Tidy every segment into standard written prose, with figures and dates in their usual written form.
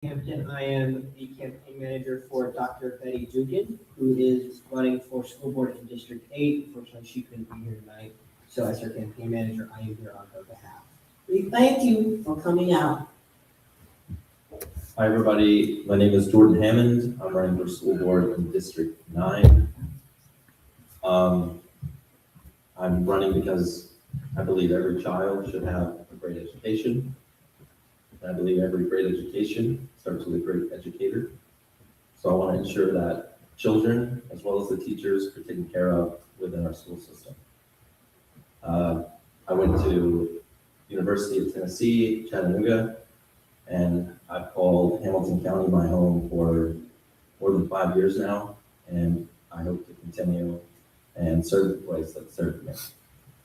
Hampton. I am the campaign manager for Dr. Betty Dugan, who is running for school board in District 8. Unfortunately, she couldn't be here tonight, so as her campaign manager, I am here on her behalf. We thank you for coming out. Hi, everybody. My name is Jordan Hammond. I'm running for school board in District 9. I'm running because I believe every child should have a great education. And I believe every great education starts with a great educator. So I want to ensure that children, as well as the teachers, are taken care of within our school system. I went to University of Tennessee, Chattanooga, and I've called Hamilton County my home for more than 5 years now, and I hope to continue and serve the place that served me.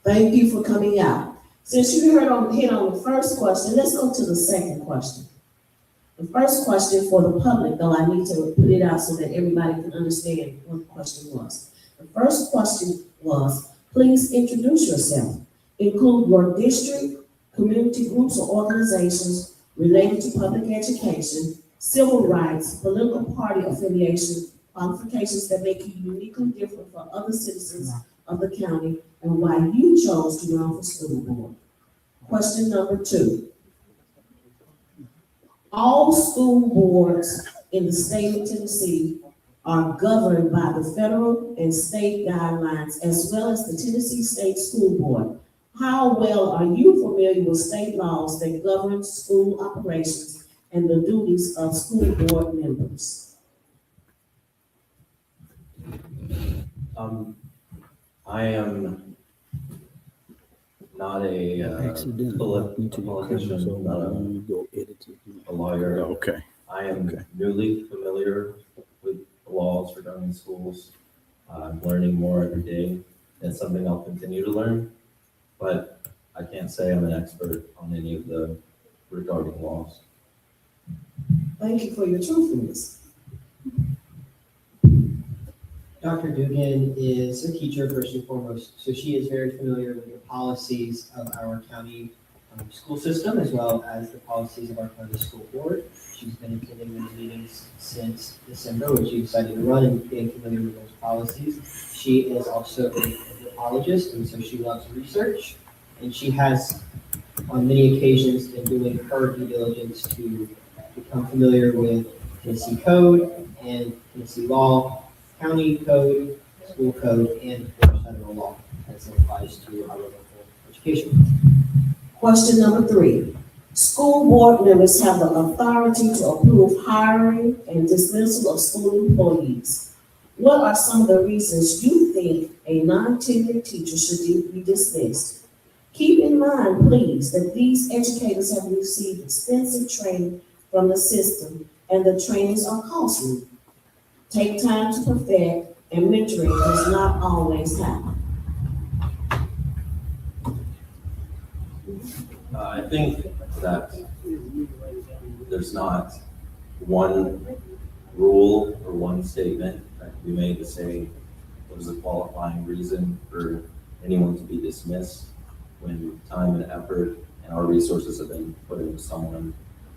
Thank you for coming out. Since you hit on the first question, let's go to the second question. The first question for the public, though, I need to put it out so that everybody can understand what the question was. The first question was, please introduce yourself. Include your district, community groups or organizations related to public education, civil rights, political party affiliation, qualifications that make you uniquely different from other citizens of the county, and why you chose to run for school board. Question number 2. All school boards in the state of Tennessee are governed by the federal and state guidelines, as well as the Tennessee State School Board. How well are you familiar with state laws that govern school operations and the duties of school board members? I am not a politician, not a lawyer. Okay. I am newly familiar with the laws regarding schools. I'm learning more every day. It's something I'll continue to learn, but I can't say I'm an expert on any of the regarding laws. Thank you for your truthfulness. Dr. Dugan is a teacher first and foremost, so she is very familiar with the policies of our county school system, as well as the policies of our county school board. She's been attending those meetings since December, when she decided to run and being familiar with those policies. She is also an anthropologist, and so she loves research, and she has, on many occasions, been doing her due diligence to become familiar with Tennessee code and Tennessee law, county code, school code, and of course federal law as it applies to our local education. Question number 3. School board members have the authority to approve hiring and dismissal of school employees. What are some of the reasons you think a non-tenured teacher should be dismissed? Keep in mind, please, that these educators have received extensive training from the system, and the trainings are costly. Take time to perfect, and mentoring does not always happen. I think that there's not one rule or one statement that can be made to say what is a qualifying reason for anyone to be dismissed when time and effort and our resources have been put into someone.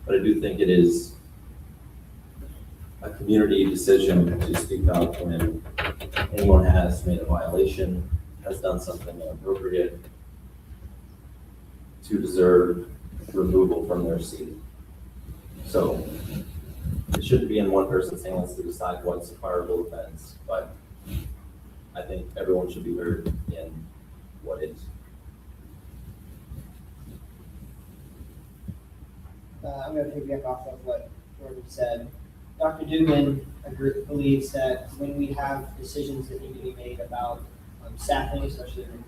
But I do think it is a community decision to speak up when anyone has made a violation, has done something inappropriate, to deserve removal from their seat. So it shouldn't be in one person's hands to decide what's a fireable offense, but I think everyone should be heard in what is. I'm going to piggyback off of what Jordan said. Dr. Dugan believes that when we have decisions that need to be made about staffing, especially in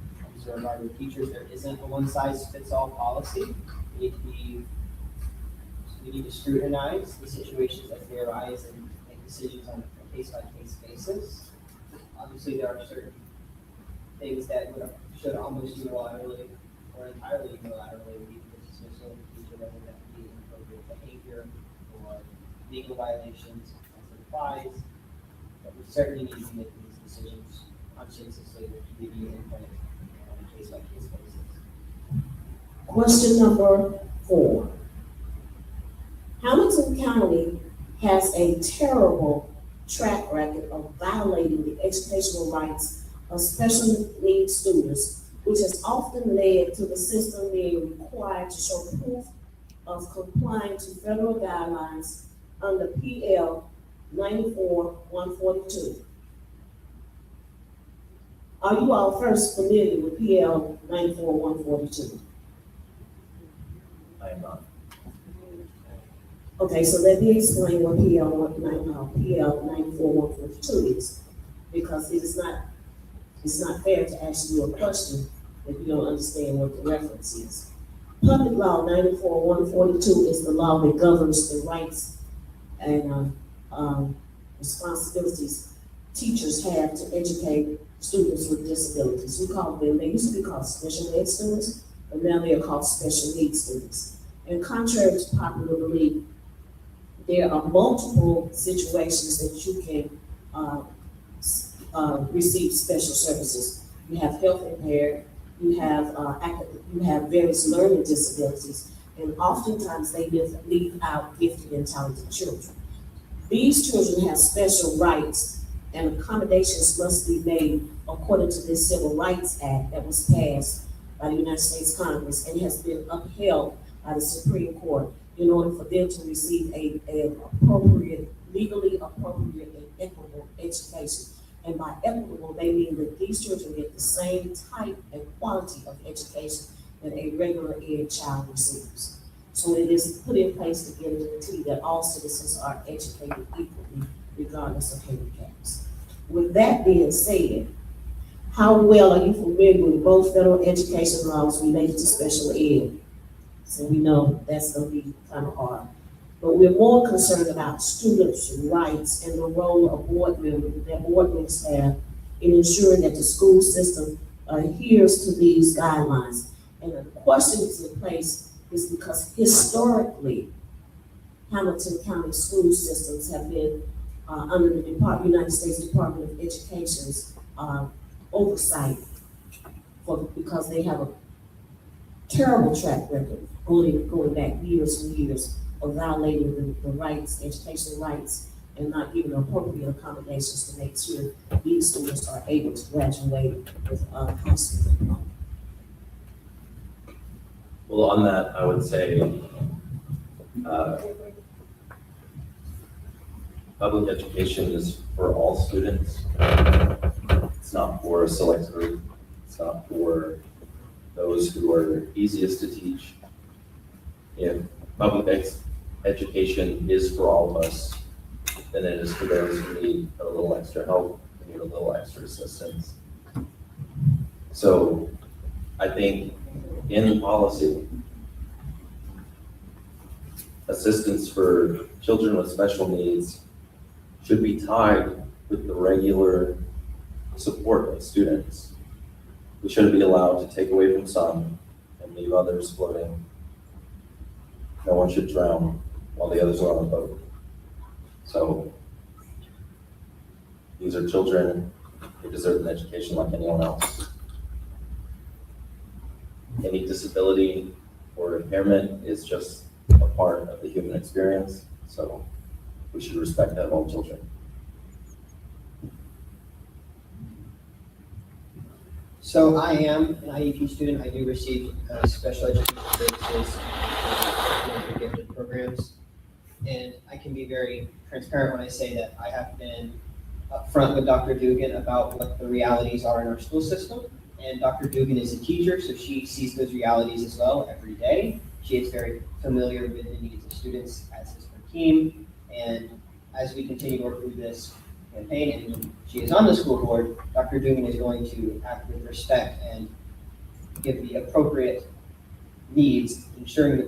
regard to teachers, there isn't a one-size-fits-all policy. We need to scrutinize the situations as they arise and make decisions on a case-by-case basis. Obviously, there are certain things that should almost unilaterally or entirely unilaterally lead to the dismissal of the teacher, whether that be inappropriate behavior or legal violations as it applies. But we certainly need to make these decisions conscientiously with community input on a case-by-case basis. Question number 4. Hamilton Hamilton County has a terrible track record of violating the educational rights of special needs students, which has often led to the system being required to show proof of complying to federal guidelines under PL 94-142. Are you all first familiar with PL 94-142? I am not. Okay, so let me explain what PL 94-142 is, because it's not fair to ask you a question if you don't understand what the reference is. Public Law 94-142 is the law that governs the rights and responsibilities teachers have to educate students with disabilities. They used to be called special ed students, but now they are called special needs students. And contrary to popular belief, there are multiple situations that you can receive special services. You have health impaired, you have various learning disabilities, and oftentimes they leave out gifted and talented children. These children have special rights, and accommodations must be made according to this Civil Rights Act that was passed by the United States Congress and has been upheld by the Supreme Court in order for them to receive a legally appropriate and equitable education. And by equitable, they mean that these children get the same type and quality of education that a regular ed child receives. So it is put in place to guarantee that all citizens are educated equally, regardless of handicaps. With that being said, how well are you familiar with both federal education laws related to special ed? So we know that's going to be kind of hard. But we're more concerned about students' rights and the role of board members have in ensuring that the school system adheres to these guidelines. And the question is in place is because historically, Hamilton County school systems have been under the United States Department of Education's oversight because they have a terrible track record going back years and years of violating the rights, educational rights, and not giving appropriate accommodations to make sure these students are able to graduate with a high school diploma. Well, on that, I would say, public education is for all students. It's not for a select group. It's not for those who are easiest to teach. If public education is for all of us, then it is for those who need a little extra help, who need a little extra assistance. So I think in policy, assistance for children with special needs should be tied with the regular support of students. We shouldn't be allowed to take away from some and leave others floating. No one should drown while the others are on the boat. So these are children who deserve an education like anyone else. Any disability or impairment is just a part of the human experience, so we should respect that of all children. So I am an IEP student. I do receive special education services for gifted programs. And I can be very transparent when I say that I have been upfront with Dr. Dugan about what the realities are in our school system. And Dr. Dugan is a teacher, so she sees those realities as well every day. She is very familiar with the needs of students, as is her team. And as we continue to work through this campaign, and when she is on the school board, Dr. Dugan is going to act with respect and give the appropriate needs, ensuring the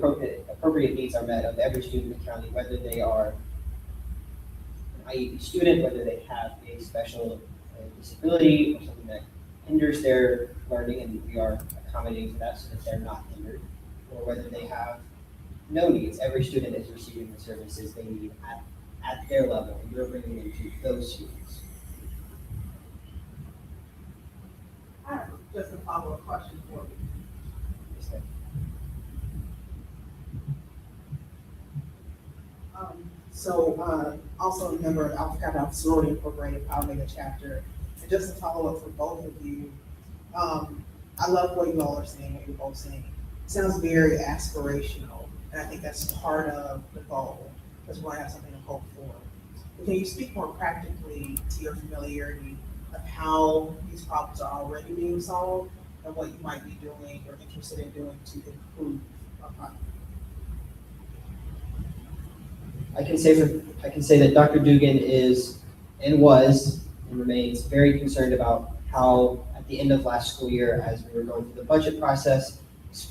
appropriate needs are met of every student in the county, whether they are an IEP student, whether they have a special disability or something that hinders their learning, and we are accommodating to that so that they're not hindered, or whether they have no needs. Every student is receiving the services they need at their level, and you're bringing them to those students. I have just a follow-up question for you. Yes, ma'am. So, also a member of Alpha Kappa Sorority Incorporated, Omega chapter. And just to follow up for both of you, I love what you all are saying, what you're both saying. It sounds very aspirational, and I think that's part of the goal, because we want to have something to hope for. But can you speak more practically to your familiarity of how these problems are already being solved and what you might be doing or interested in doing to improve upon? I can say that Dr. Dugan is and was and remains very concerned about how at the end of last school year, as we were going through the budget process,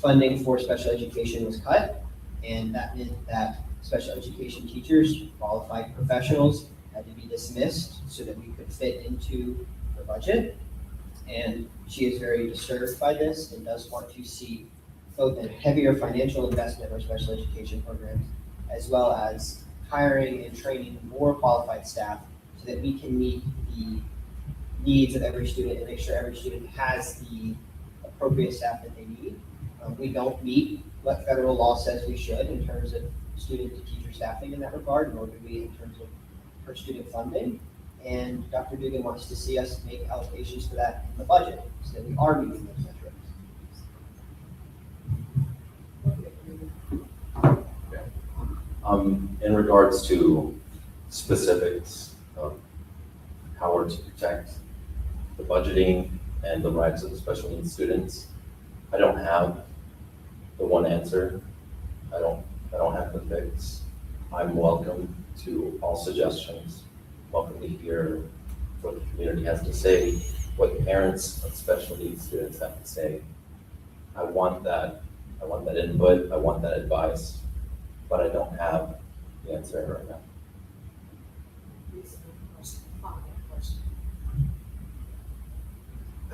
funding for special education was cut. And that meant that special education teachers, qualified professionals, had to be dismissed so that we could fit into the budget. And she is very disturbed by this and does want to see both a heavier financial investment in our special education programs, as well as hiring and training more qualified staff so that we can meet the needs of every student and make sure every student has the appropriate staff that they need. We don't meet what federal law says we should in terms of student to teacher staffing in that regard, nor do we in terms of per student funding. And Dr. Dugan wants to see us make allocations for that in the budget so that we are meeting those metrics. In regards to specifics of how we're to protect the budgeting and the rights of the special needs students, I don't have the one answer. I don't have the fix. I'm welcome to all suggestions. Welcome to hear what the community has to say, what parents of special needs students have to say. I want that input, I want that advice, but I don't have the answer right now.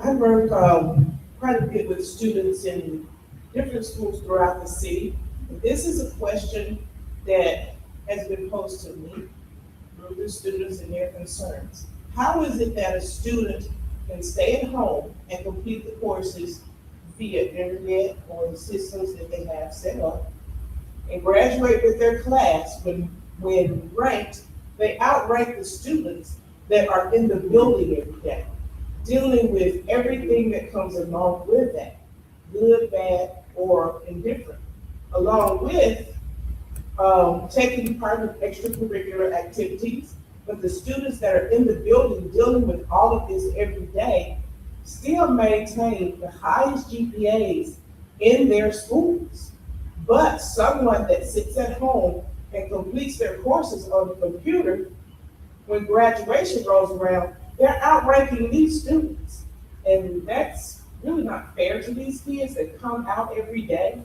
I work quite a bit with students in different schools throughout the city. This is a question that has been posed to me through the students and their concerns. How is it that a student can stay at home and complete the courses via internet or the systems that they have set up and graduate with their class when ranked, they outrank the students that are in the building every day, dealing with everything that comes along with that, good, bad, or indifferent, along with taking part in extracurricular activities. But the students that are in the building dealing with all of this every day still maintain the highest GPAs in their schools. But someone that sits at home and completes their courses on the computer, when graduation rolls around, they're outranking these students. And that's really not fair to these kids that come out every day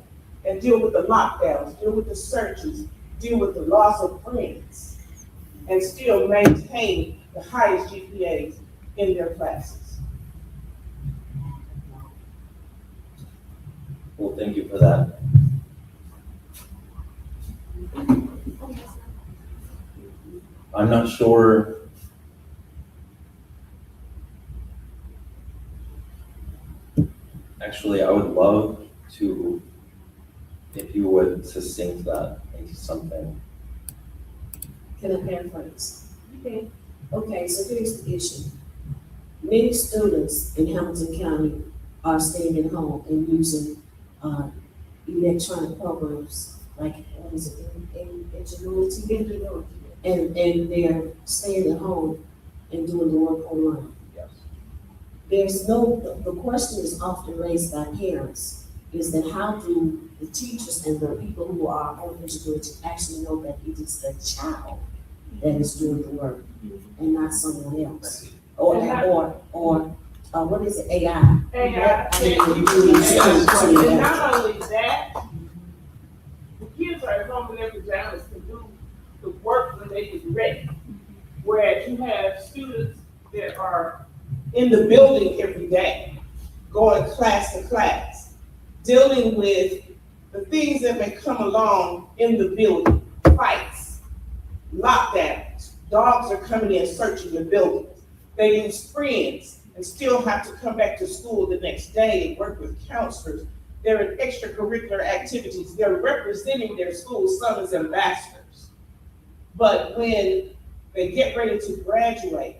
and deal with the lockdowns, deal with the searches, deal with the loss of friends, and still maintain the highest GPAs in their classes. Well, thank you for that. I'm not sure. Actually, I would love to, if you would succinct that into something. Can I paraphrase? Okay, so here's the issue. Many students in Hamilton County are staying at home and using electronic programs like, what is it, Ingenuity? And they're staying at home and doing the work online. Yes. The question is often raised by parents, is that how do the teachers and the people who are on eligibility actually know that it is the child that is doing the work and not someone else? Or what is it, AI? And not only that, the kids are at home in their pajamas to do the work when they get ready. Whereas you have students that are in the building every day, going class to class, dealing with the things that may come along in the building, fights, lockdowns, dogs are coming in searching the building. They lose friends and still have to come back to school the next day and work with counselors. They're in extracurricular activities. They're representing their school, some as ambassadors. But when they get ready to graduate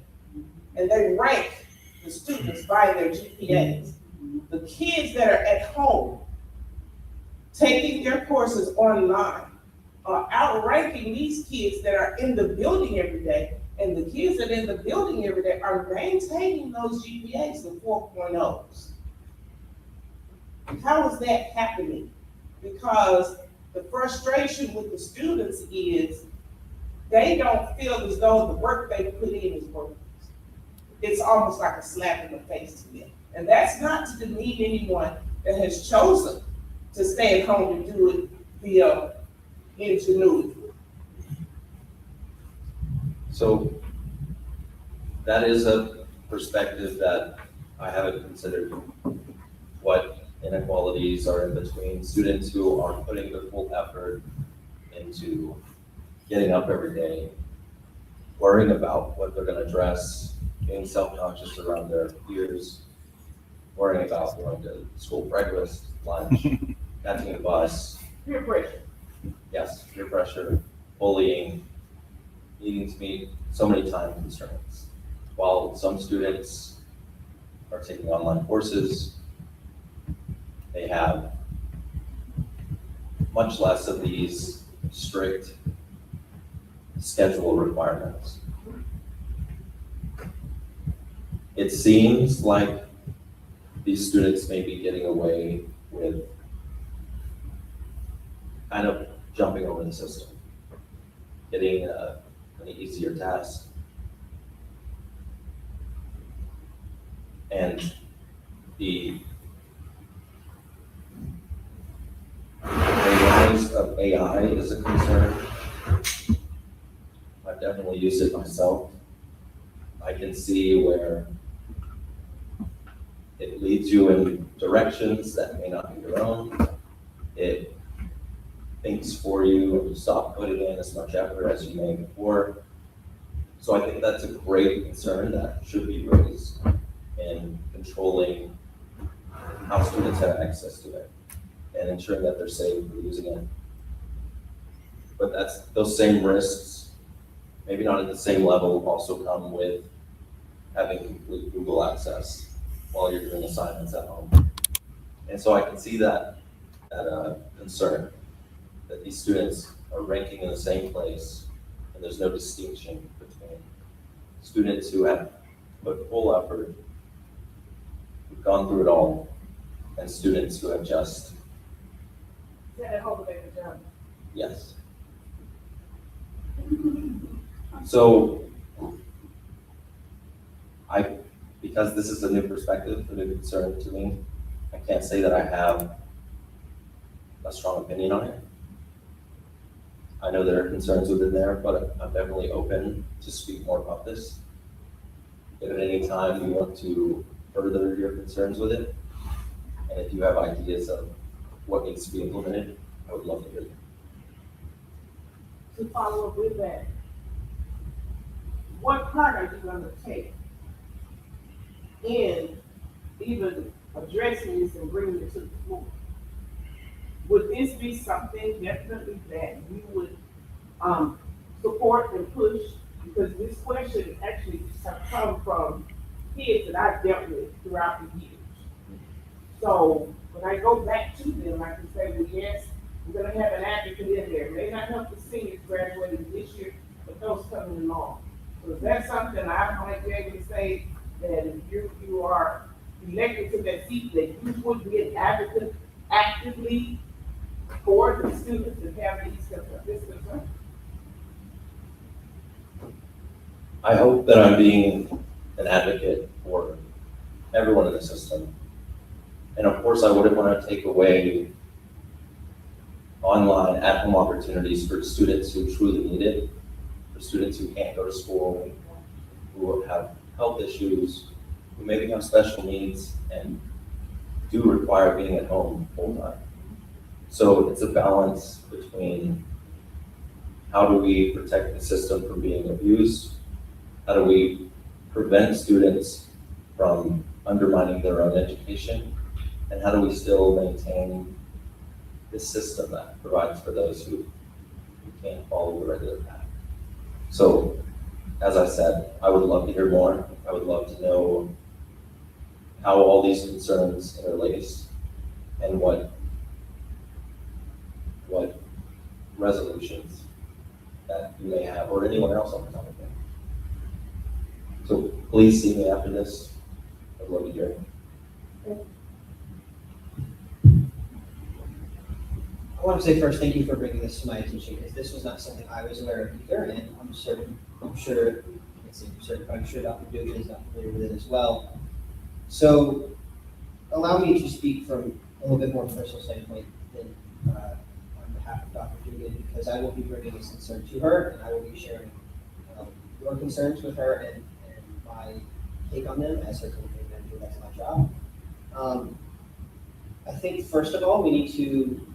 and they rank the students by their GPAs, the kids that are at home taking their courses online are outranking these kids that are in the building every day. And the kids that are in the building every day are maintaining those GPAs, the 4.0s. How is that happening? Because the frustration with the students is they don't feel as though the work they put in is worth it. It's almost like a slap in the face to them. And that's not to demean anyone that has chosen to stay at home and do it via ingenuity. So that is a perspective that I haven't considered, what inequalities are in between students who are putting their full effort into getting up every day, worrying about what they're gonna dress, being self-conscious around their peers, worrying about going to school breakfast, lunch, catching a bus, Peer pressure. yes, peer pressure, bullying, needing to meet so many time constraints. While some students are taking online courses, they have much less of these strict schedule requirements. It seems like these students may be getting away with kind of jumping over the system, getting an easier task. And the rise of AI is a concern. I've definitely used it myself. I can see where it leads you in directions that may not be your own. It thinks for you, and you stop putting in as much effort as you may before. So I think that's a great concern that should be raised in controlling how students have access to it and ensuring that they're safe for using it. But that's, those same risks, maybe not at the same level, also come with having complete Google access while you're doing assignments at home. And so I can see that concern that these students are ranking in the same place and there's no distinction between students who have put full effort, who've gone through it all, and students who have just, That at home, baby, John. yes. So because this is a new perspective, a new concern to me, I can't say that I have a strong opinion on it. I know there are concerns within there, but I'm definitely open to speak more about this. If at any time you want to further your concerns with it, and if you have ideas of what needs to be implemented, I would love to hear them. To follow up with that, what part are you gonna take in even addressing this and bringing it to the floor? Would this be something definitely that you would support and push? Because this question actually has come from kids that I've dealt with throughout the years. So when I go back to them, I can say, well, yes, we're gonna have an advocate in there. May not help the seniors graduating this year, but those coming along. So is that something I might be able to say, that if you are elected to that seat, that you would be an advocate actively for the students that have this concern? I hope that I'm being an advocate for everyone in the system. And of course, I wouldn't want to take away online at-home opportunities for students who truly need it, for students who can't go to school, who have health issues, who maybe have special needs and do require being at home full time. So it's a balance between how do we protect the system from being abused? How do we prevent students from undermining their own education? And how do we still maintain this system that provides for those who can't follow the regular path? So, as I said, I would love to hear more. I would love to know how all these concerns interlace and what resolutions that you may have, or anyone else on the topic. So please see me after this. I'd love to hear it. I want to say first, thank you for bringing this to my attention, because this was not something I was aware of either, and I'm sure, I'm sure Dr. Dugan is not familiar with it as well. So allow me to speak from a little bit more personal standpoint than on behalf of Dr. Dugan, because I will be bringing this concern to her, and I will be sharing your concerns with her and my take on them as her campaign manager. That's my job. I think first of all, we need to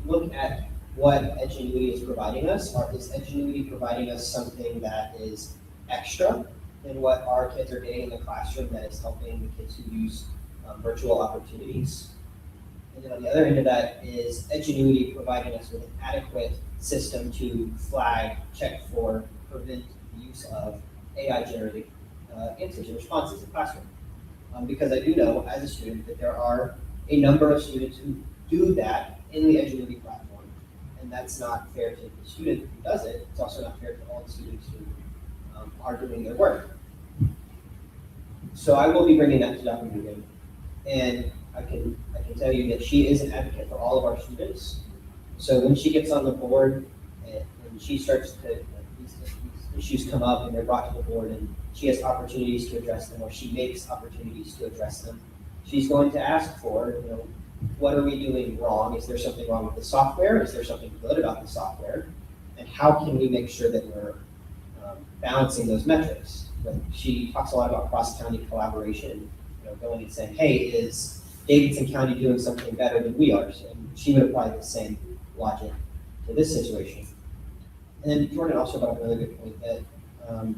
look at what Edgenuity is providing us. Is Edgenuity providing us something that is extra than what our kids are getting in the classroom that is helping the kids who use virtual opportunities? And then on the other end of that, is Edgenuity providing us with an adequate system to flag, check for, prevent the use of AI-generated answers and responses in the classroom? Because I do know, as a student, that there are a number of students who do that in the Edgenuity platform, and that's not fair to the student who does it. It's also not fair to all the students who are doing their work. So I will be bringing that to Dr. Dugan, and I can tell you that she is an advocate for all of our students. So when she gets on the board and she starts to, these issues come up and they're brought to the board, and she has opportunities to address them, or she makes opportunities to address them, she's going to ask for, what are we doing wrong? Is there something wrong with the software? Is there something good about the software? And how can we make sure that we're balancing those metrics? But she talks a lot about cross-county collaboration, going and saying, hey, is Davidson County doing something better than we are? And she would apply the same logic to this situation. And then Jordan also brought up another good point that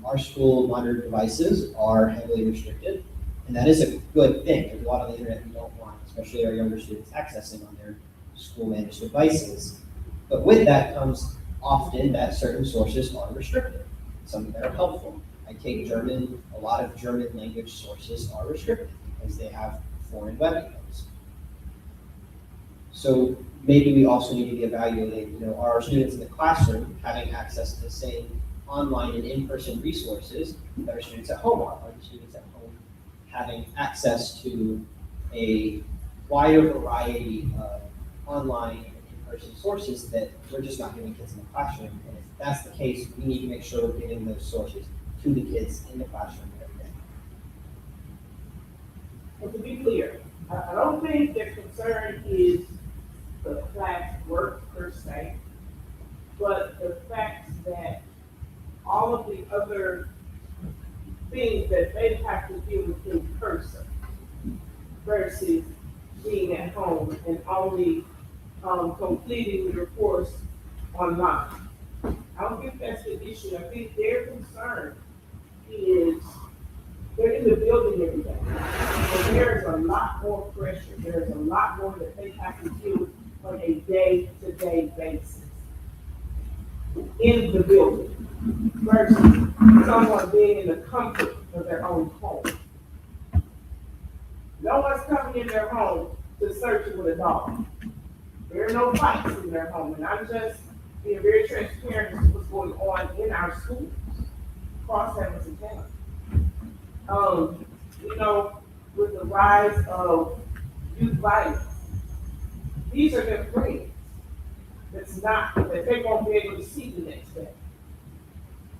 our school monitored devices are heavily restricted, and that is a good thing. There's a lot on the internet we don't want, especially our younger students accessing on their school managed devices. But with that comes often that certain sources are restricted, some that are helpful. I take German, a lot of German language sources are restricted because they have foreign webcodes. So maybe we also need to be evaluating, are our students in the classroom having access to the same online and in-person resources that our students at home are? Are the students at home having access to a wider variety of online and in-person sources that we're just not giving kids in the classroom? And if that's the case, we need to make sure we're giving those sources to the kids in the classroom every day. And to be clear, I don't think the concern is the class work per se, but the fact that all of the other things that they have to deal with in person versus being at home and only completing your course online. I don't think that's the issue. I think their concern is they're in the building every day. And there's a lot more pressure. There's a lot more that they have to deal with on a day-to-day basis in the building versus someone being in the comfort of their own home. No one's coming in their home to search it with a dog. There are no fights in their home, and I'm just being very transparent as to what's going on in our schools across Hamilton County. With the rise of youth violence, these are their friends. That they won't be able to see the next day.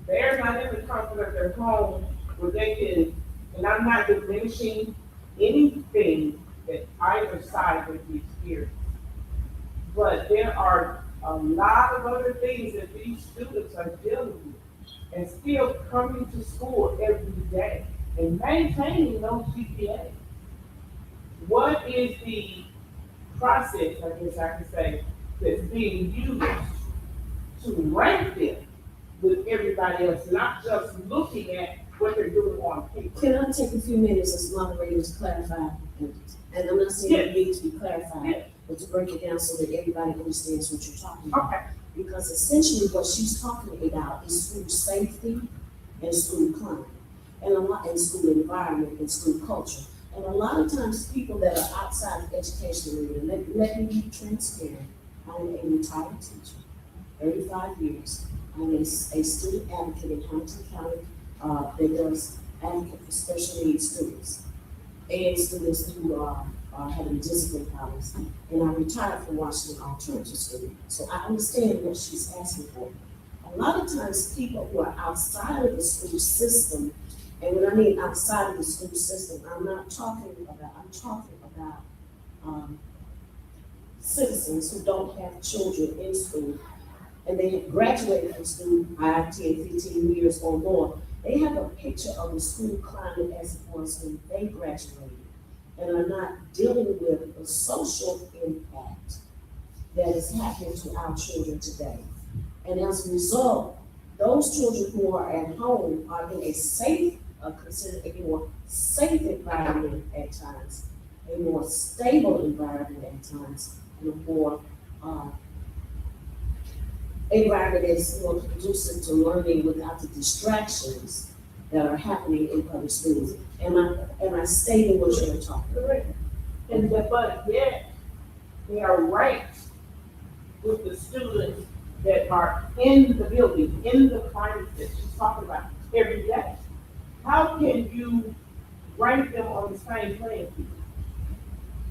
They're not in the comfort of their home where they can, and I'm not diminishing anything that either side would be experiencing. But there are a lot of other things that these students are dealing with and still coming to school every day and maintaining those GPAs. What is the process, I guess I could say, that's being used to rank them with everybody else, not just looking at what they're doing on paper? Can I take a few minutes as moderators to clarify? And I'm not saying it needs to be clarified, Yeah. but to break it down so that everybody understands what you're talking about. Okay. Because essentially what she's talking about is school safety and school climate, and a lot, and school environment and school culture. And a lot of times people that are outside of education arena, let me be transparent. I'm a retired teacher, 35 years. I'm a student advocate in Huntington County that does advocate for special needs students and students who are having discipline problems. And I retired from Washington Alternative School, so I understand what she's asking for. A lot of times people who are outside of the school system, and when I mean outside of the school system, I'm talking about citizens who don't have children in school, and they have graduated from school 5, 10, 15 years or more. They have a picture of the school climate as it was when they graduated, and are not dealing with the social impact that is happening to our children today. And as a result, those children who are at home are in a safe, considered a more safe environment at times, a more stable environment at times, and a more environment that's more conducive to learning without the distractions that are happening in public schools. Am I stating what you're talking about? Correct. But yet, they are ranked with the students that are in the building, in the climate that she's talking about every day. How can you rank them on the same playing field?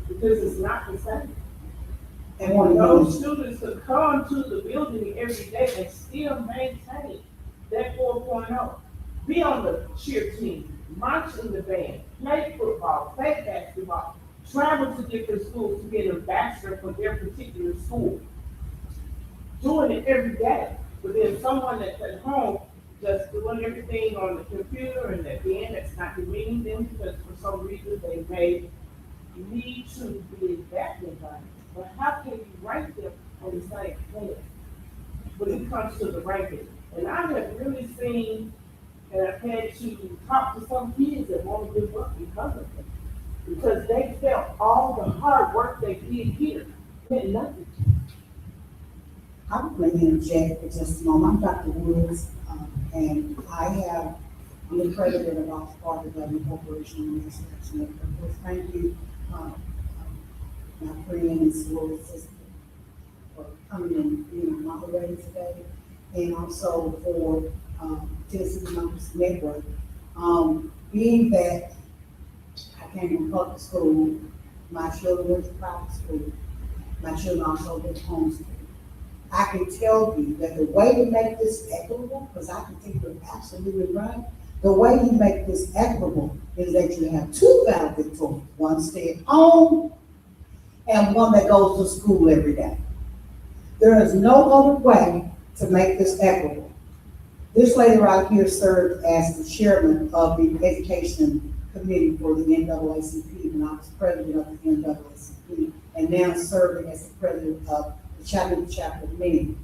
Because it's not the same. And one of Those those, students could come to the building every day and still maintain that 4.0. Be on the cheer team, march in the band, play football, play basketball, travel to different schools to be an ambassador for their particular school. Doing it every day, but then someone that's at home just doing everything on the computer and that then that's not demeaning them because for some reason they may need to be in that environment. But how can you rank them on the same plane when it comes to the ranking? And I have really seen, and I've had to talk to some kids that want to give up because of it. Because they felt all the hard work they did here meant nothing. I would like to interject for just a moment. I'm Dr. Woods, and I'm the president of Office Park Development Corporation in the Chattanooga. Of course, thank you, my friend and sorority sister, for coming and being moderator today, and also for Tennessee Democracy Network. Being that I came from public school, my children went to private school, my children also went to homeschool. I can tell you that the way to make this equitable, because I can think you're absolutely right, the way you make this equitable is that you have two valedictorians, one stay at home and one that goes to school every day. There is no other way to make this equitable. This lady right here served as the chairman of the education committee for the NAACP when I was president of the NAACP, and now serving as the president of the Chattanooga chapter meeting.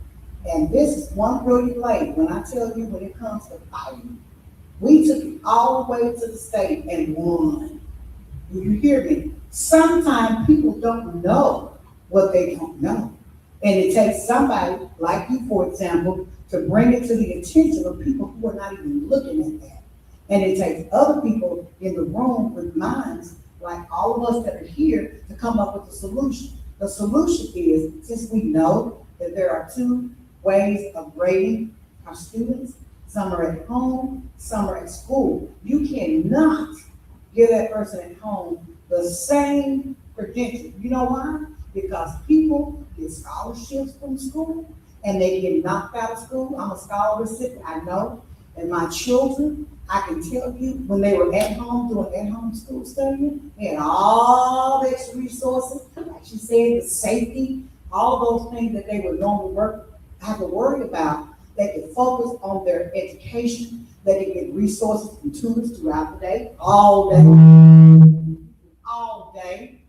And this is one brilliant lady. When I tell you, when it comes to fighting, we took it all the way to the state and won. Do you hear me? Sometimes people don't know what they don't know. And it takes somebody like you, for example, to bring it to the attention of people who are not even looking at that. And it takes other people in the room with minds, like all of us that are here, to come up with a solution. The solution is, since we know that there are two ways of grading our students, some are at home, some are at school. You cannot give that person at home the same credential. You know why? Because people get scholarships from school and they get knocked out of school. I'm a scholar recipient, I know. And my children, I can tell you, when they were at home doing at-home school studying, they had all the extra resources, like she said, the safety, all those things that they would normally have to worry about. They could focus on their education. They could get resources from tutors throughout the day, all day.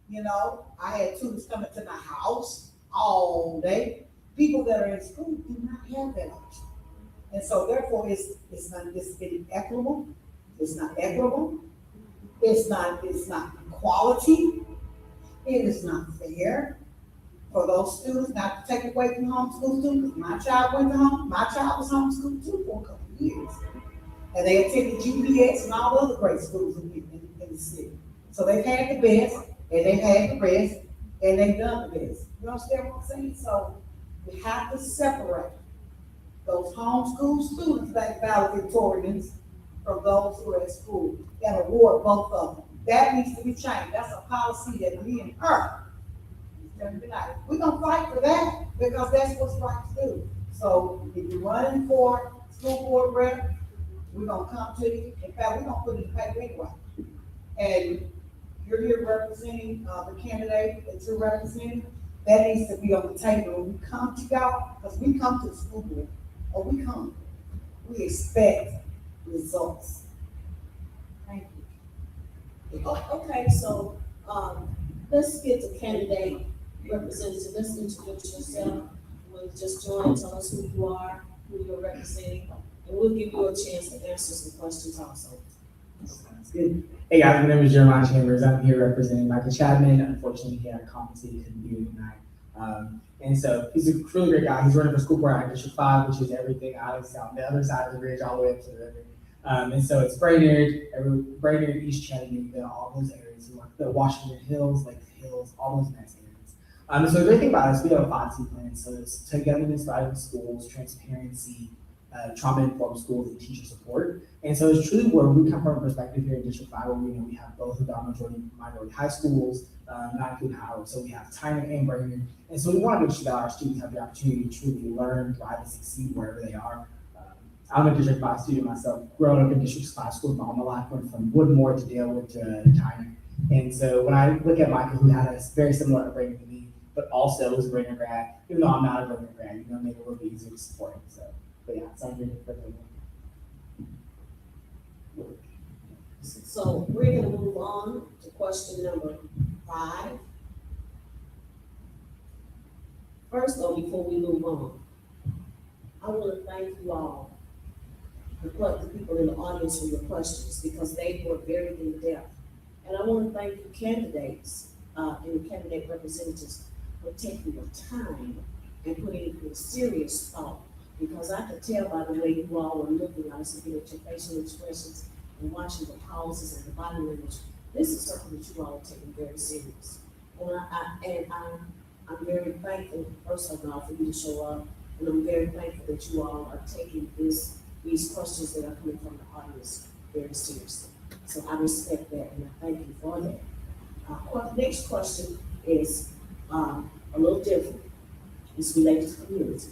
You know, I had tutors coming to my house all day. People that are in school do not have that option. And so therefore it's inequitable, it's not equitable, it's not equality, it is not fair. for those students, not to take away from homeschool students. My child my child was homeschooled too for a couple of years. And they attended GPS and all other great schools in the city. So they've had the best, and they've had the rest, and they've done the best. You understand what I'm saying? So we have to separate those homeschool students, like valedictorians, from those who are at school, and award both of them. That needs to be changed. That's a policy that me and her is gonna be like, we're gonna fight for that, because that's what's right to do. So if you're running for school board rep, we're gonna come to you. In fact, we're gonna put it in the paper anyway. And you're here representing, the candidate that you're representing, that needs to be on the table when we come to y'all, because we come to the school board, or we expect results. Thank you. Okay, so, let's get the candidate representative, let's introduce yourself. We'll just join, tell us who you are, who you're representing, and we'll give you a chance to answer some questions also. Sounds good. Hey guys, my name is Jeremiah Chambers. I'm here representing Michael Chapman. Unfortunately, he had a conference that he couldn't do tonight. And so he's a really great guy. He's running for school board in District 5, which is everything out of the other side of the bridge, all the way up to the river. And so it's Brainerd, East Chattanooga, all those areas, the Washington Hills, like the Hills, all those nice areas. So the great thing about it is we have a 5T plan. So it's togetherness, thriving schools, transparency, trauma-informed schools, and teacher support. And so it's truly where we come from a perspective here in District 5, where we have both of our minority high schools, not including Howard. So we have Tyner and Brainerd. And so we want to make sure that our students have the opportunity to truly learn, thrive, and succeed wherever they are. I'm a District 5 student myself, growing up in District 5 schools all my life, went from Woodmore to Dalewood to Tyner. And so when I look at Michael, who had a very similar upbringing to me, but also was a Brainerd grad, even though I'm not a Brainerd grad, you know, make it a little bit easier to support him. So, but yeah, so I'm here for the So we're gonna move on to question number 5. First though, before we move on, I wanna thank you all, the people in the audience for your questions, because they were very in depth. And I wanna thank you candidates, and candidate representatives for taking your time and putting it in serious thought. Because I could tell by the way you all were looking, I was looking at your facial expressions and watching the pauses and the body language. This is something that you all are taking very serious. And I'm very thankful, first of all, for you to show up. And I'm very thankful that you all are taking these questions that are coming from the audience very seriously. So I respect that and I thank you for that. Next question is a little different. It's related to community.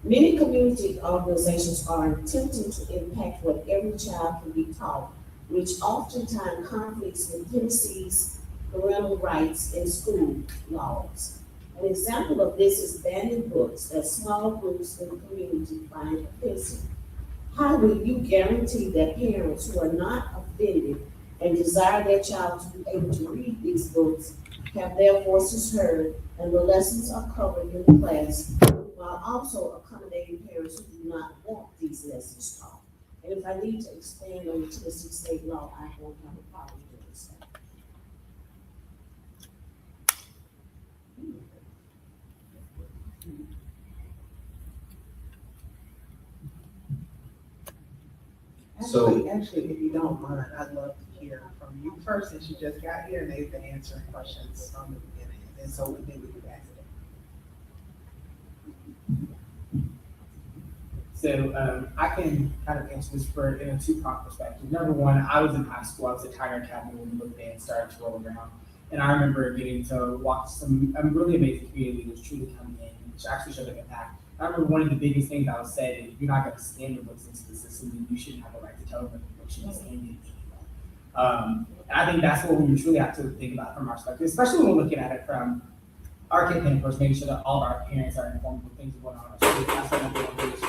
Many community organizations are attempting to impact what every child can be taught, which oftentimes conflicts with Tennessee's parental rights and school laws. An example of this is banning books that small groups in the community find offensive. How will you guarantee that parents who are not offended and desire their child to be able to read these books have their voices heard and the lessons are covered in the class, while also accommodating parents who do not want these lessons taught? And if I need to expand on the Tennessee state law, I won't have a problem doing so. So- Actually, if you don't mind, I'd love to hear from you first, since you just got here and they've been answering questions from the beginning, and so we can back to that. So I can kind of answer this in a two-pronged perspective. Number one, I was in high school. I was at Tyner Academy when the book band started to roll around. And I remember getting to watch some really amazing community leaders truly come in, which actually showed an impact. I remember one of the biggest things I was said is, if you're not going to stand your books into the system, then you shouldn't have the right to tell them that the book should be standing anyway. And I think that's what we truly have to think about from our perspective, especially when we're looking at it from our campaign approach, making sure that all of our parents are informed of things going on in our schools.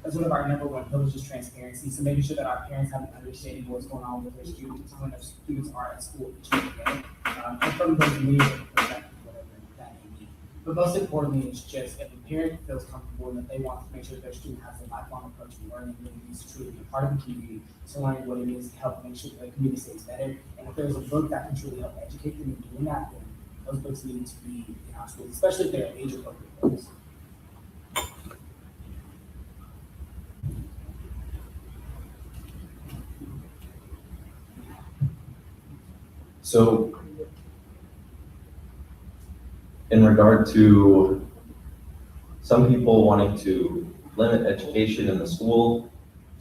That's one of our number one pillars is transparency. So making sure that our parents have an understanding of what's going on with their students when their students are at school each day. And from those leadership perspectives, whatever that may be. But most importantly, it's just if a parent feels comfortable and that they want to make sure their student has a lifelong approach to learning, what it means to truly be a part of the community, to learning what it means to help make sure that the community stays better. And if there's a book that can truly help educate them in doing that, then those books need to be in our schools, especially if they're age appropriate books. So in regard to some people wanting to limit education in the school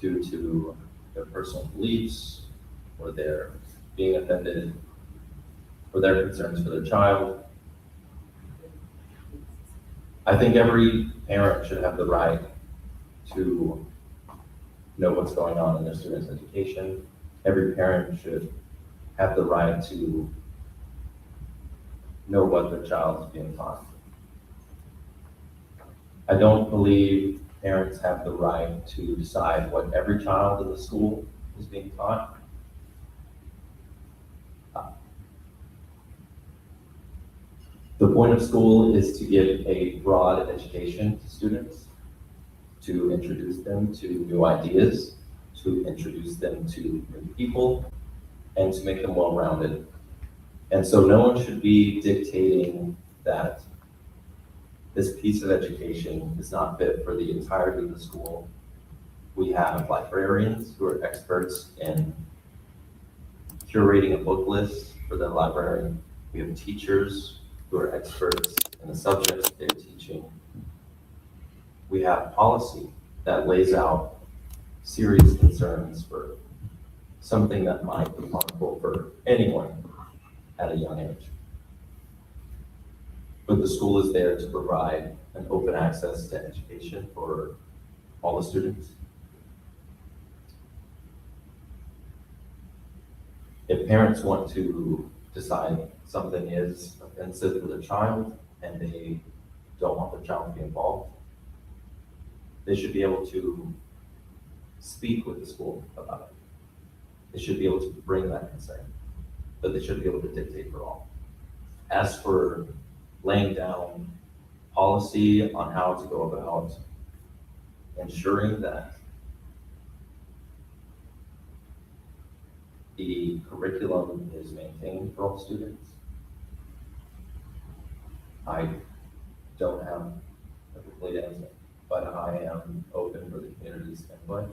due to their personal beliefs or their being offended or their concerns for their child, I think every parent should have the right to know what's going on in their student's education. Every parent should have the right to know what their child is being taught. I don't believe parents have the right to decide what every child in the school is being taught. The point of school is to give a broad education to students, to introduce them to new ideas, to introduce them to new people, and to make them well-rounded. And so no one should be dictating that this piece of education is not fit for the entirety of the school. We have librarians who are experts in curating a book list for the library. We have teachers who are experts in the subjects they're teaching. We have policy that lays out serious concerns for something that might be harmful for anyone at a young age. But the school is there to provide an open access to education for all the students. If parents want to decide something is offensive for their child and they don't want their child to be involved, they should be able to speak with the school about it. They should be able to bring that concern, but they shouldn't be able to dictate for all. As for laying down policy on how to go about ensuring that the curriculum is maintained for all students, I don't have a complete answer, but I am open for the community's input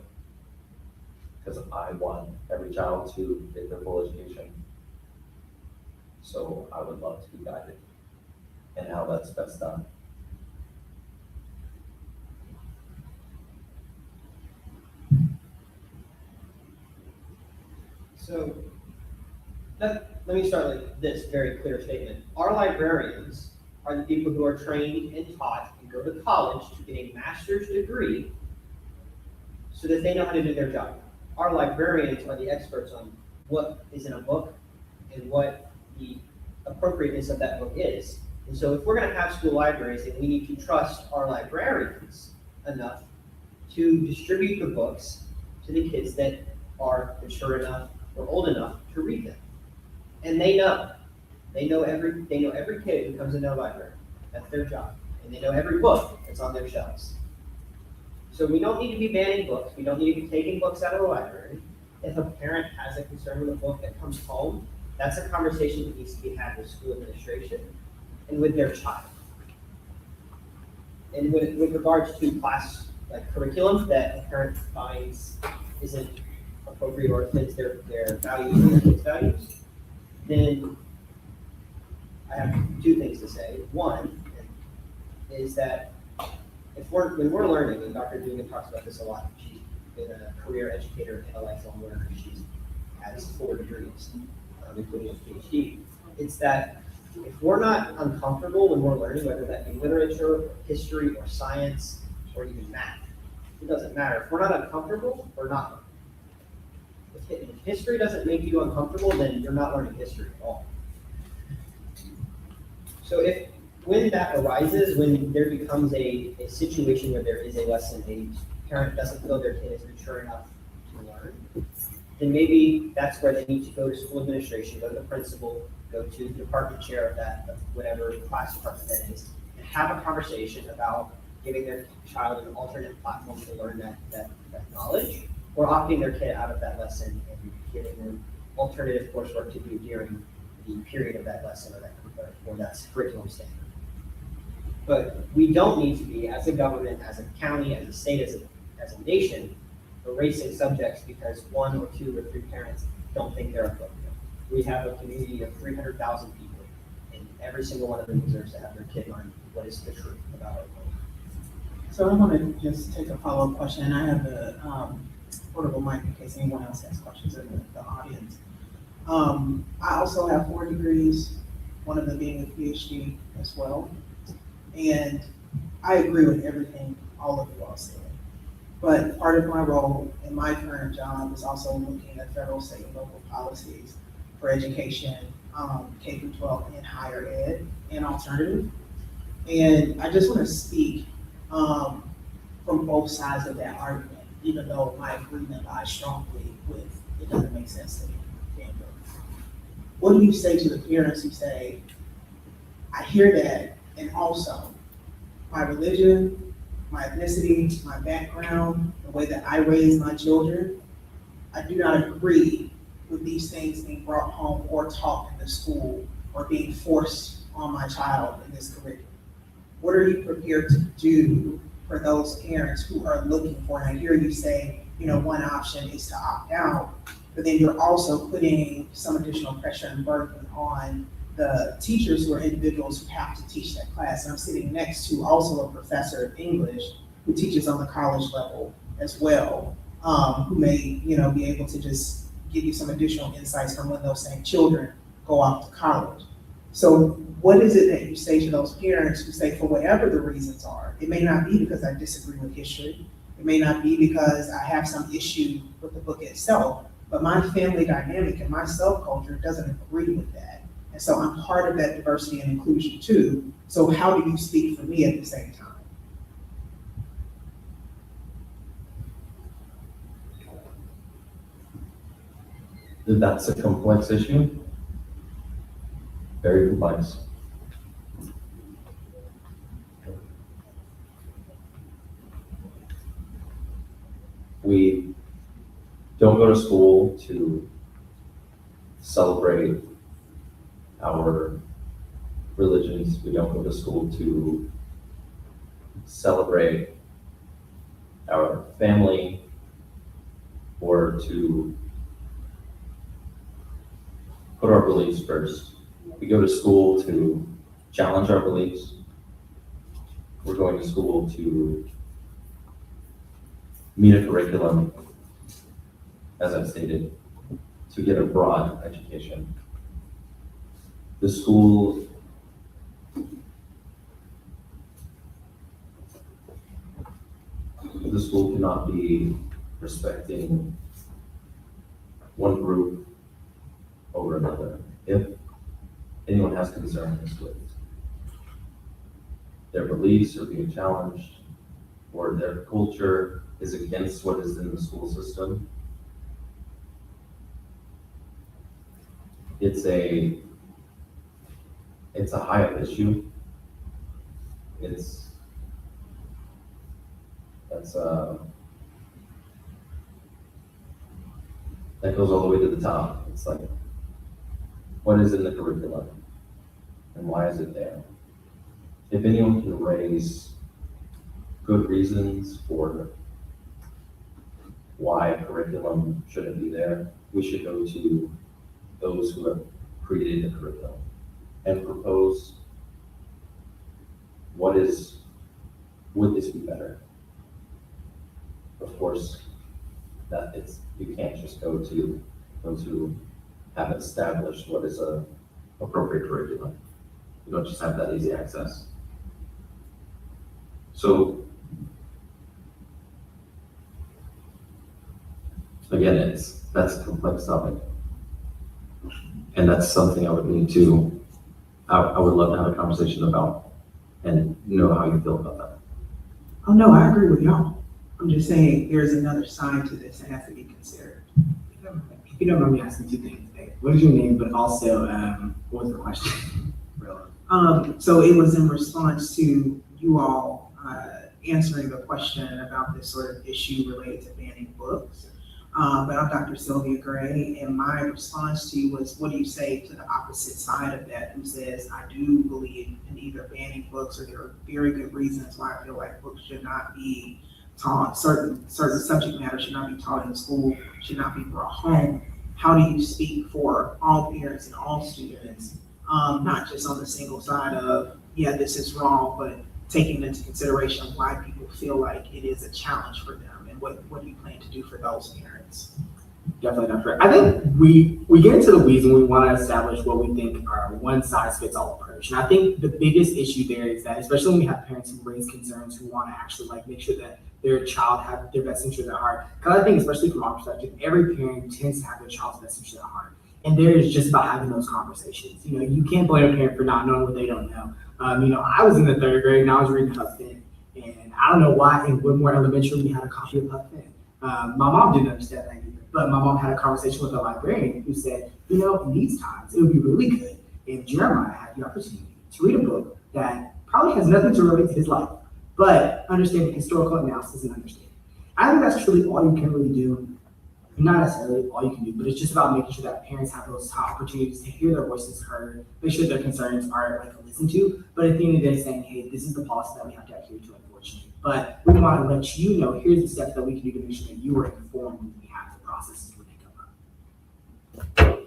because I want every child to get their full education. So I would love to be guided in how that's best done. So let me start with this very clear statement. Our librarians are the people who are trained and taught and go to college to get a master's degree so that they know how to do their job. Our librarians are the experts on what is in a book and what the appropriateness of that book is. And so if we're going to have school libraries, then we need to trust our librarians enough to distribute the books to the kids that are mature enough or old enough to read them. And they know every kid who comes into a library. That's their job. And they know every book that's on their shelves. So we don't need to be banning books. We don't need to be taking books out of the library. If a parent has a concern with a book that comes home, that's a conversation that needs to be had with school administration and with their child. And with regards to class curriculum that a parent finds isn't appropriate or fits their values or their kids' values, then I have two things to say. One is that when we're learning, and Dr. Dugan talks about this a lot, she's been a career educator and a lifelong learner. She has 4 degrees, including a PhD. It's that if we're not uncomfortable when we're learning, whether that be literature, or history, or science, or even math, it doesn't matter. If we're not uncomfortable, we're not learning. If history doesn't make you uncomfortable, then you're not learning history at all. So when that arises, when there becomes a situation where there is a lesson a parent doesn't feel their kid is mature enough to learn, then maybe that's where they need to go to school administration, go to the principal, go to the department chair of whatever class department that is, and have a conversation about giving their child an alternate platform to learn that knowledge, or opting their kid out of that lesson and giving them alternative coursework to do during the period of that lesson or that curriculum standard. But we don't need to be, as a government, as a county, as a state, as a nation, erasing subjects because 1 or 2 or 3 parents don't think they're appropriate. We have a community of 300,000 people, and every single one of them deserves to have their kid learn what is the truth about our country. So I want to just take a follow-up question, and I have the portable mic in case anyone else has questions in the audience. I also have 4 degrees, one of them being a PhD as well. And I agree with everything all of you all said. But part of my role in my current job is also looking at federal, state, and local policies for education, K through 12 and higher ed and alternative. And I just want to speak from both sides of that argument, even though my agreement lies strongly with it doesn't make sense to me. What do you say to the parents who say, I hear that, and also my religion, my ethnicity, my background, the way that I raise my children, I do not agree with these things being brought home or taught in the school or being forced on my child in this curriculum. What are you prepared to do for those parents who are looking for, and I hear you say, one option is to opt out, but then you're also putting some additional pressure and burden on the teachers who are individuals who have to teach that class. And I'm sitting next to also a professor of English who teaches on the college level as well, who may, be able to just give you some additional insights from when those same children go off to college. So what is it that you say to those parents who say, for whatever the reasons are, it may not be because I disagree with history, it may not be because I have some issue with the book itself, but my family dynamic and my subculture doesn't agree with that. And so I'm part of that diversity and inclusion too. So how do you speak for me at the same time? That's a complex issue. Very complex. We don't go to school to celebrate our religions. We don't go to school to celebrate our family or to put our beliefs first. We go to school to challenge our beliefs. We're going to school to meet a curriculum, as I've stated, to get a broad education. The school cannot be respecting one group over another. If anyone has concerns with their beliefs are being challenged or their culture is against what is in the school system, it's a high up issue. That goes all the way to the top. It's like, what is in the curriculum and why is it there? If anyone can raise good reasons for why a curriculum shouldn't be there, we should go to those who have created the curriculum and propose would this be better? Of course, you can't just go to those who have established what is a appropriate curriculum. You don't just have that easy access. So again, that's a complex topic. And that's something I would love to have a conversation about and know how you feel about that. Oh, no, I agree with y'all. I'm just saying there's another side to this that has to be considered. If you don't mind me asking 2 things, Dave. What is your name, but also, what was the question? So it was in response to you all answering the question about this sort of issue related to banning books. but I'm Dr. Sylvia Gray, and my response to you was, what do you say to the opposite side of that, who says, I do believe in either banning books, or there are very good reasons why I feel like books should not be taught, certain subject matter should not be taught in school, should not be brought home. How do you speak for all parents and all students, not just on the single side of, yeah, this is wrong, but taking into consideration why people feel like it is a challenge for them, and what do you plan to do for those parents? Definitely, Dr. I think we get into the weeds when we want to establish what we think are a one-size-fits-all approach. And I think the biggest issue there is that, especially when we have parents who raise concerns, who want to actually like make sure that their child have their best interest at heart. Because I think, especially from our perspective, every parent tends to have their child's best interest at heart. And there is just about having those conversations. You know, you can't blame a parent for not knowing what they don't know. I was in the 3rd grade and I was reading Huck Finn. And I don't know why in Whitmore Elementary we had a copy of Huck Finn. My mom didn't understand that either. But my mom had a conversation with a librarian who said, in these times, it would be really good if Jeremiah had the opportunity to read a book that probably has nothing to relate to his life, but understanding historical analysis and understanding. I think that's truly all you can really do. Not necessarily all you can do, but it's just about making sure that parents have those opportunities to hear their voices heard, make sure their concerns are listened to, but at the end of the day saying, hey, this is the policy that we have to adhere to, unfortunately. But we want to let you know, here's the steps that we can do to make sure that you are informed when we have the processes when they come up.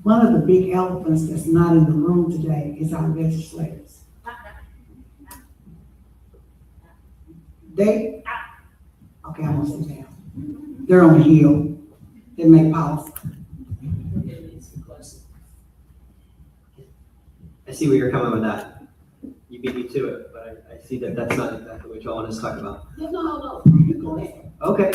One of the big elephants that's not in the room today is our legislators. Okay, I'm gonna sit down. They're on the hill. They make policy. I see where you're coming with that. You beat me to it, but I see that that's not exactly what y'all want us to talk about. No, you go ahead. Okay.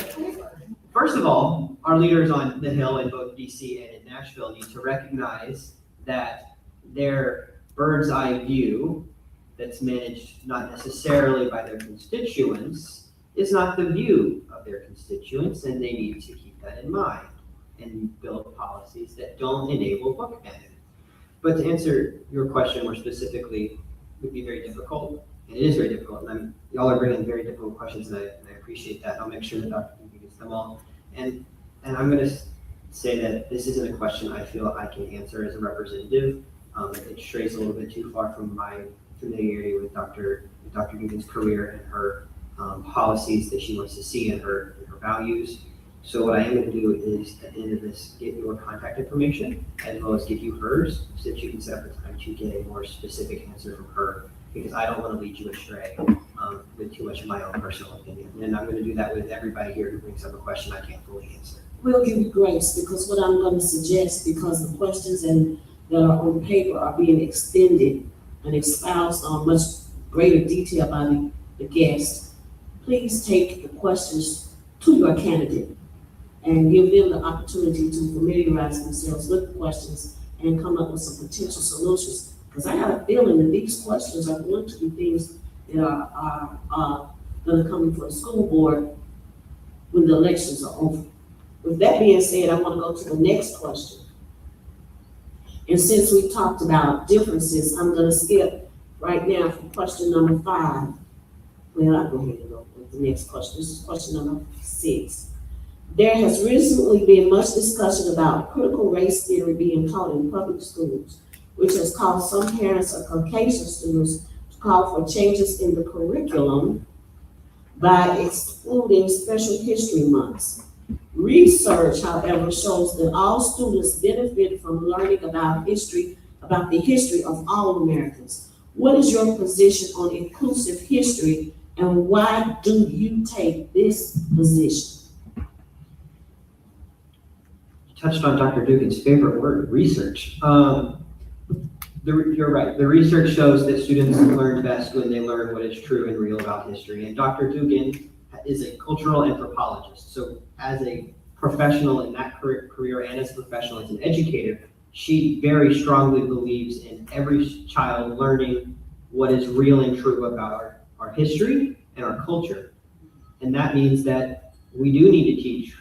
First of all, our leaders on the Hill in both DC and in Nashville need to recognize that their bird's eye view that's managed not necessarily by their constituents is not the view of their constituents, and they need to keep that in mind and build policies that don't enable book banning. But to answer your question more specifically would be very difficult, and it is very difficult. I mean, y'all are bringing very difficult questions, and I appreciate that. I'll make sure that Dr. Dugan gets them all. And I'm going to say that this isn't a question I feel I can answer as a representative. It strays a little bit too far from my familiarity with Dr. Dugan's career and her policies that she wants to see and her values. So what I am going to do is, at the end of this, get your contact information as well as give you hers, so that you can set up a time to get a more specific answer from her, because I don't want to lead you astray with too much of my own personal opinion. And I'm going to do that with everybody here who brings up a question I can't fully answer. We'll give you grace, because what I'm going to suggest, because the questions that are on paper are being extended and espoused on much greater detail by the guest, please take the questions to your candidate and give them the opportunity to familiarize themselves with the questions and come up with some potential solutions. Because I have a feeling that these questions are going to be things that are going to come before the school board when the elections are over. With that being said, I want to go to the next question. And since we talked about differences, I'm going to skip right now for question number 5. Well, I'll go ahead and go with the next question. This is question number 6. There has recently been much discussion about critical race theory being taught in public schools, which has caused some parents of Caucasian students to call for changes in the curriculum by excluding special history months. Research, however, shows that all students benefit from learning about the history of all Americans. What is your position on inclusive history, and why do you take this position? Touched on Dr. Dugan's favorite word, research. You're right. The research shows that students learn best when they learn what is true and real about history. And Dr. Dugan is a cultural anthropologist. So as a professional in that career and as a professional as an educator, she very strongly believes in every child learning what is real and true about our history and our culture. And that means that we do need to teach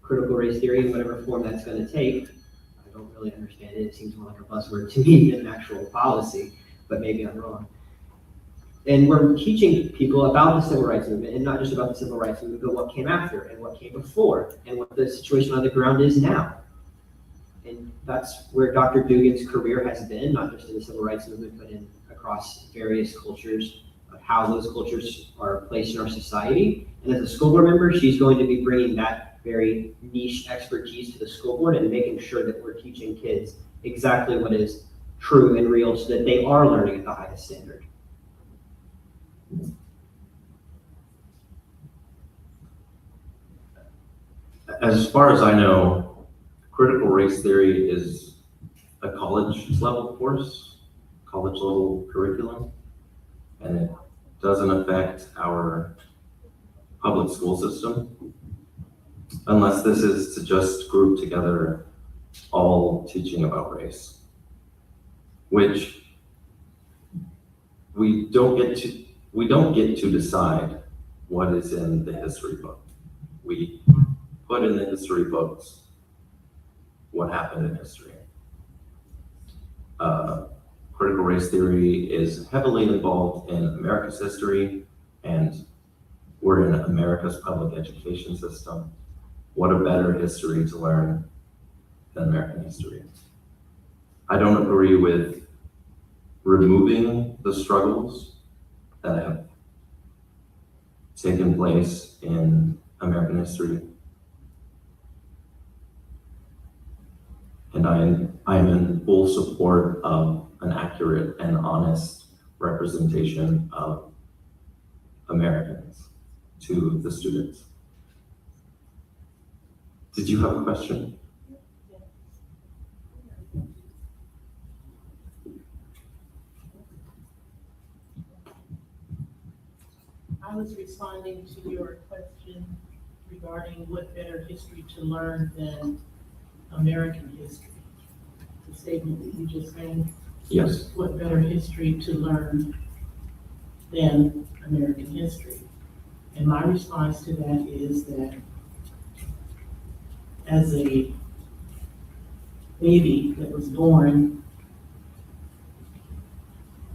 critical race theory in whatever form that's going to take. I don't really understand it. It seems more like a buzzword to me than an actual policy, but maybe I'm wrong. And we're teaching people about the civil rights movement, and not just about the civil rights movement, but what came after and what came before and what the situation on the ground is now. And that's where Dr. Dugan's career has been, not just in the civil rights movement, but across various cultures, of how those cultures are placed in our society. And as a school board member, she's going to be bringing that very niche expertise to the school board and making sure that we're teaching kids exactly what is true and real so that they are learning at the highest standard. As far as I know, critical race theory is a college level course, college level curriculum, and it doesn't affect our public school system unless this is to just group together all teaching about race, which we don't get to decide what is in the history book. We put in the history books what happened in history. Critical race theory is heavily involved in America's history, and we're in America's public education system. What a better history to learn than American history. I don't agree with removing the struggles that have taken place in American history. And I am in full support of an accurate and honest representation of Americans to the students. Did you have a question? I was responding to your question regarding what better history to learn than American history. The statement that you just made. Yes. What better history to learn than American history? And my response to that is that as a baby that was born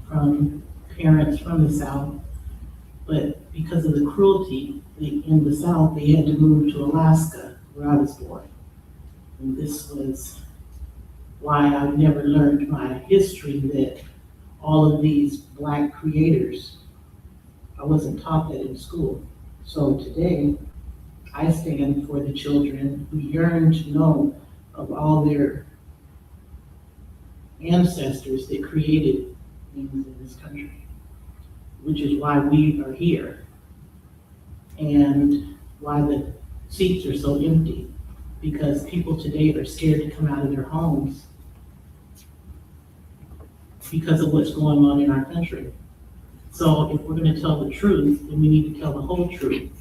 from parents from the South, but because of the cruelty in the South, they had to move to Alaska, where I was born. And this was why I never learned my history, that all of these Black creators, I wasn't taught that in school. So today, I stand for the children who yearn to know of all their ancestors that created things in this country, which is why we are here and why the seats are so empty, because people today are scared to come out of their homes because of what's going on in our country. So if we're going to tell the truth, then we need to tell the whole truth,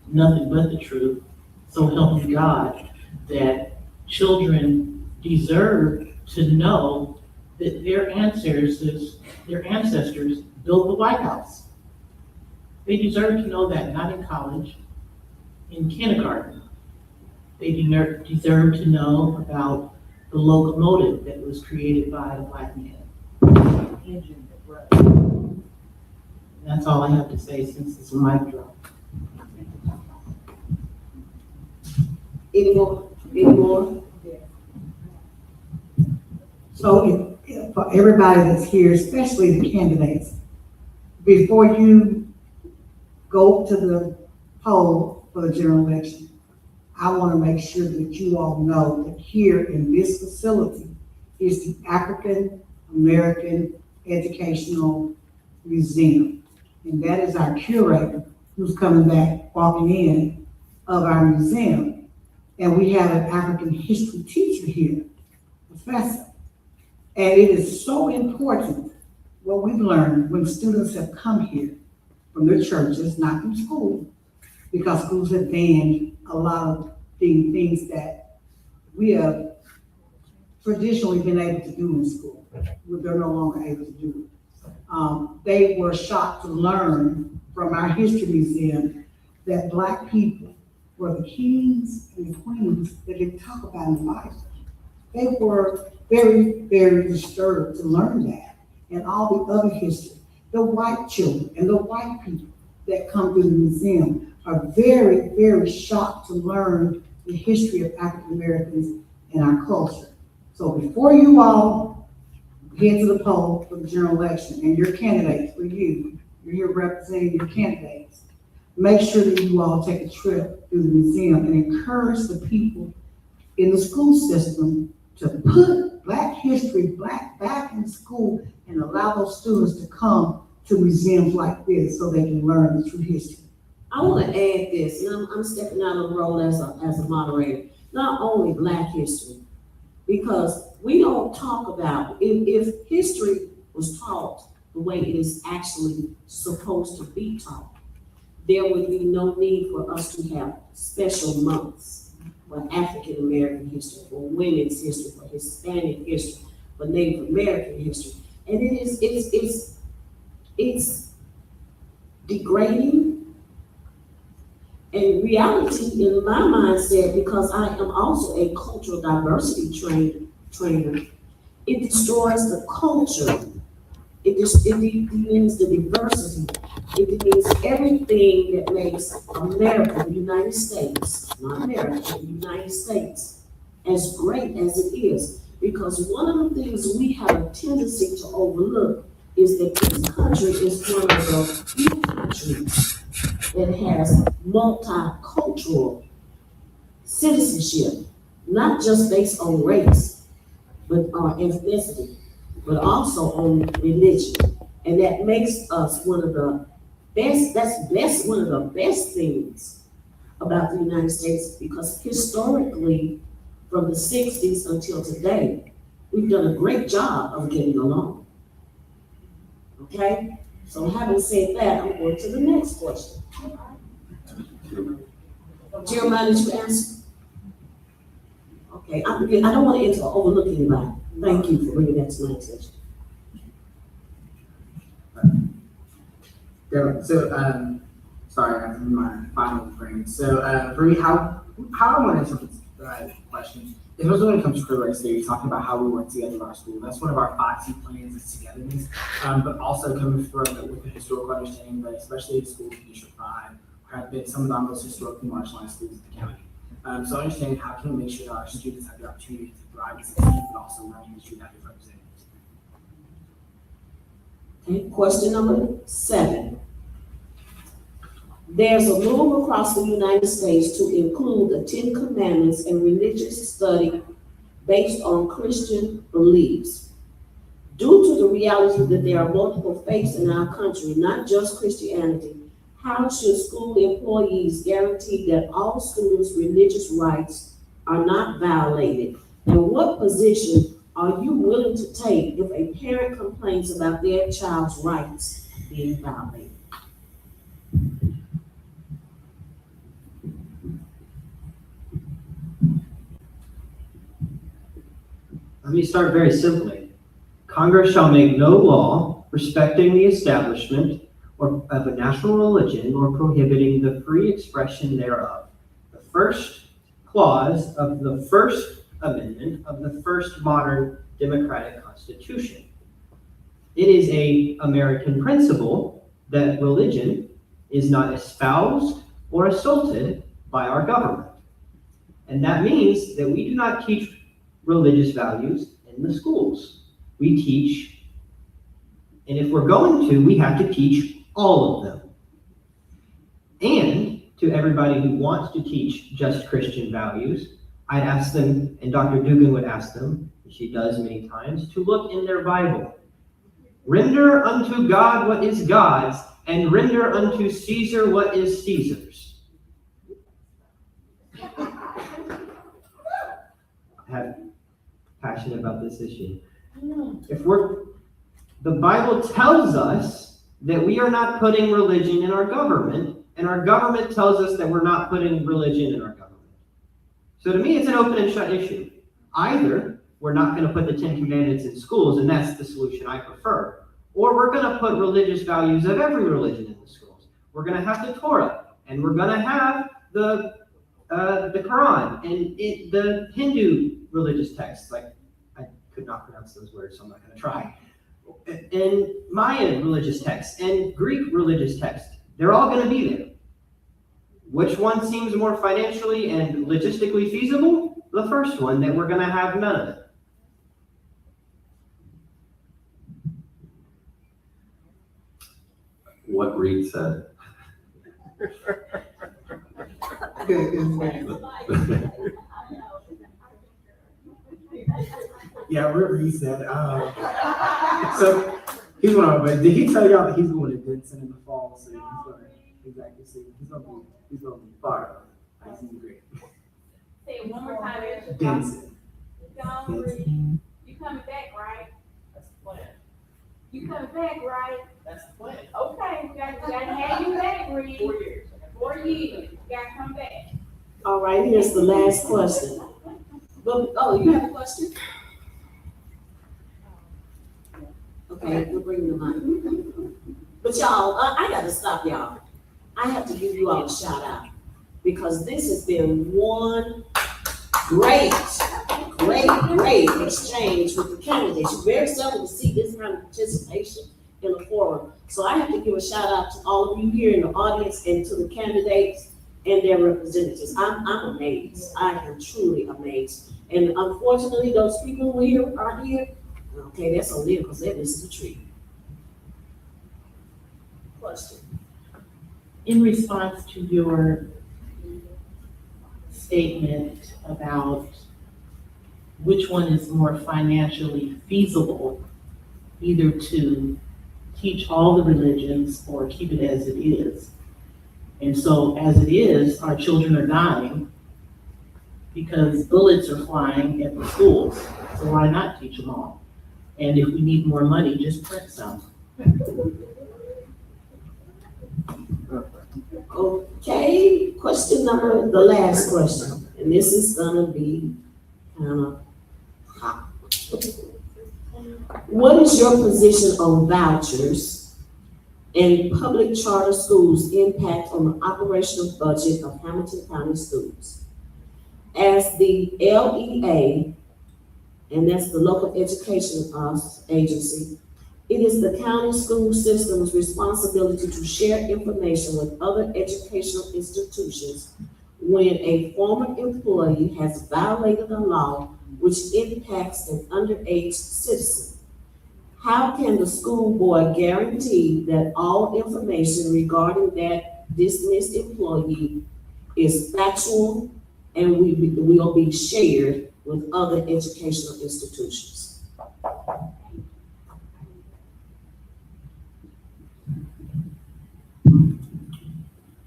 nothing but the truth. So help me God that children deserve to know that their ancestors built the White House. They deserve to know that, not in college, in kindergarten. They deserve to know about the locomotive that was created by a Black man, the engine that runs. And that's all I have to say since it's a mic drop. Any more? So for everybody that's here, especially the candidates, before you go to the poll for the general election, I want to make sure that you all know that here in this facility is the African American Educational Museum. And that is our curator who's coming back, walking in of our museum. And we have an African history teacher here, professor. And it is so important what we've learned when students have come here from their churches, not from school, because schools have banned a lot of the things that we have traditionally been able to do in school. They're no longer able to do it. They were shocked to learn from our history museum that Black people were the kings and the queens that they talk about in the Bible. They were very, very disturbed to learn that and all the other history. the white children and the white people that come to the museum are very, very shocked to learn the history of African Americans and our culture. So before you all head to the poll for the general election and your candidates, for you, you're here representing your candidates, make sure that you all take a trip through the museum and encourage the people in the school system to put Black history back in school and allow those students to come to museums like this so they can learn the true history. I want to add this, and I'm stepping out of the role as a moderator. Not only Black history, because we don't talk about, if history was taught the way it is actually supposed to be taught, there would be no need for us to have special months for African American history, for women's history, for Hispanic history, for Native American history. And it's degrading. And reality, in my mindset, because I am also a cultural diversity trainer, it destroys the culture. It means the diversity. It means everything that makes America, the United States, not America, the United States, as great as it is. Because one of the things we have a tendency to overlook is that this country is one of the few countries that has multicultural citizenship, not just based on race, but on ethnicity, but also on religion. And that makes us one of the best, one of the best things about the United States, because historically, from the 60s until today, we've done a great job of getting along. Okay? So having said that, I'm going to the next question. Jeremiah, did you answer? Okay, I don't want to overlook anybody. Thank you for bringing that to my attention. Sorry, I'm in my final frame. So, for me, how I want to answer the question, especially when it comes to critical race theory, talking about how we work together in our school. That's one of our 5 key plans is togetherness, but also coming from with a historical understanding, but especially in schools in District 5, have been some of the most historically marginalized schools in the county. So understanding how can we make sure that our students have the opportunity to thrive and succeed, but also learn history that is represented. Okay, question number 7. There's a move across the United States to include the 10 Commandments in religious study based on Christian beliefs. Due to the reality that there are multiple faiths in our country, not just Christianity, how should school employees guarantee that all students' religious rights are not violated? And what position are you willing to take if a parent complains about their child's rights being violated? Let me start very simply. Congress shall make no law respecting the establishment or of a national religion or prohibiting the free expression thereof. The first clause of the First Amendment of the first modern democratic constitution. It is an American principle that religion is not espoused or assaulted by our government. And that means that we do not teach religious values in the schools. We teach, and if we're going to, we have to teach all of them. And to everybody who wants to teach just Christian values, I'd ask them, and Dr. Dugan would ask them, and she does many times, to look in their Bible. Render unto God what is God's, and render unto Caesar what is Caesar's. I'm passionate about this issue. The Bible tells us that we are not putting religion in our government, and our government tells us that we're not putting religion in our government. So to me, it's an open and shut issue. Either we're not going to put the 10 Commandments in schools, and that's the solution I prefer, or we're going to put religious values of every religion in the schools. We're going to have the Torah, and we're going to have the Quran, and the Hindu religious texts. Like, I could not pronounce those words, so I'm not going to try. and Mayan religious texts and Greek religious texts. They're all going to be there. Which one seems more financially and logistically feasible? The first one, that we're going to have none of it. What Reed said. Yeah, River, he said, so he's one of them, but did he tell y'all that he's going to Denson in the fall? So he's going to exactly see, he's going to be fire. He's great. Say it one more time. Denson. You coming back, right? That's the plan. You coming back, right? That's the plan. Okay, we gotta have you back, Reed. 4 years. 4 years, you gotta come back. All right, here's the last question. Oh, you have a question? Okay, we'll bring the mic. But y'all, I gotta stop y'all. I have to give you all a shout out because this has been one great exchange with the candidates. You very seldom see this kind of participation in a forum. So I have to give a shout out to all of you here in the audience and to the candidates and their representatives. I'm amazed. I am truly amazed. And unfortunately, those people who are here, okay, that's on them because they're missing the tree. Question. In response to your statement about which one is more financially feasible, either to teach all the religions or keep it as it is. And so as it is, our children are dying because bullets are flying at the schools. So why not teach them all? And if we need more money, just print some. Okay, the last question, and this is gonna be kind of hot. What is your position on vouchers and public charter schools' impact on the operational budget of Hamilton County schools? As the LEA, and that's the local education agency, it is the county school system's responsibility to share information with other educational institutions when a former employee has violated a law which impacts an underage citizen. How can the school board guarantee that all information regarding that dismissed employee is factual and will be shared with other educational institutions?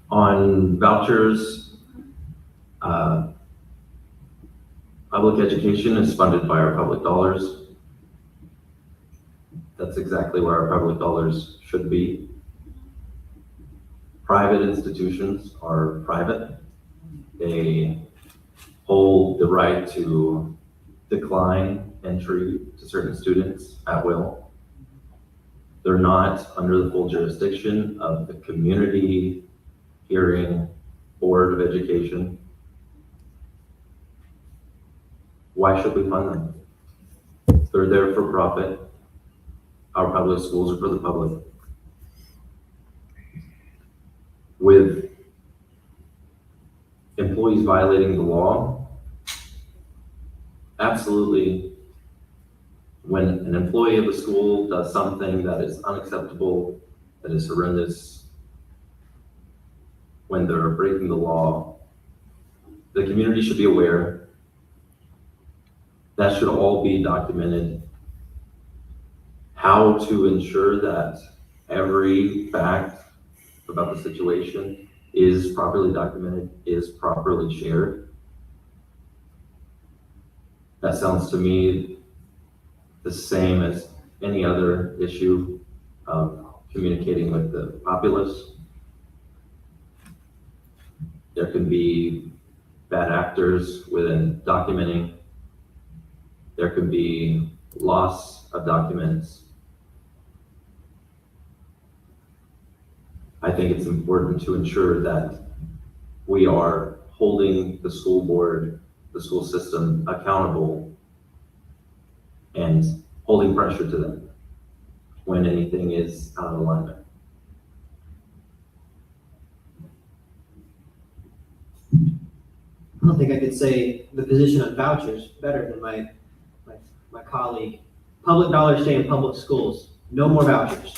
On vouchers, public education is funded by our public dollars. That's exactly where our public dollars should be. Private institutions are private. They hold the right to decline entry to certain students at will. They're not under the full jurisdiction of the community hearing Board of Education. Why should we fund them? They're there for profit. Our public schools are for the public. With employees violating the law, absolutely, when an employee of a school does something that is unacceptable, that is horrendous, when they're breaking the law, the community should be aware. That should all be documented. How to ensure that every fact about the situation is properly documented, is properly shared. That sounds to me the same as any other issue of communicating with the populace. There can be bad actors within documenting. There could be loss of documents. I think it's important to ensure that we are holding the school board, the school system accountable and holding pressure to them. when anything is out of alignment. I don't think I could say the position on vouchers better than my colleague. Public dollars stay in public schools, no more vouchers.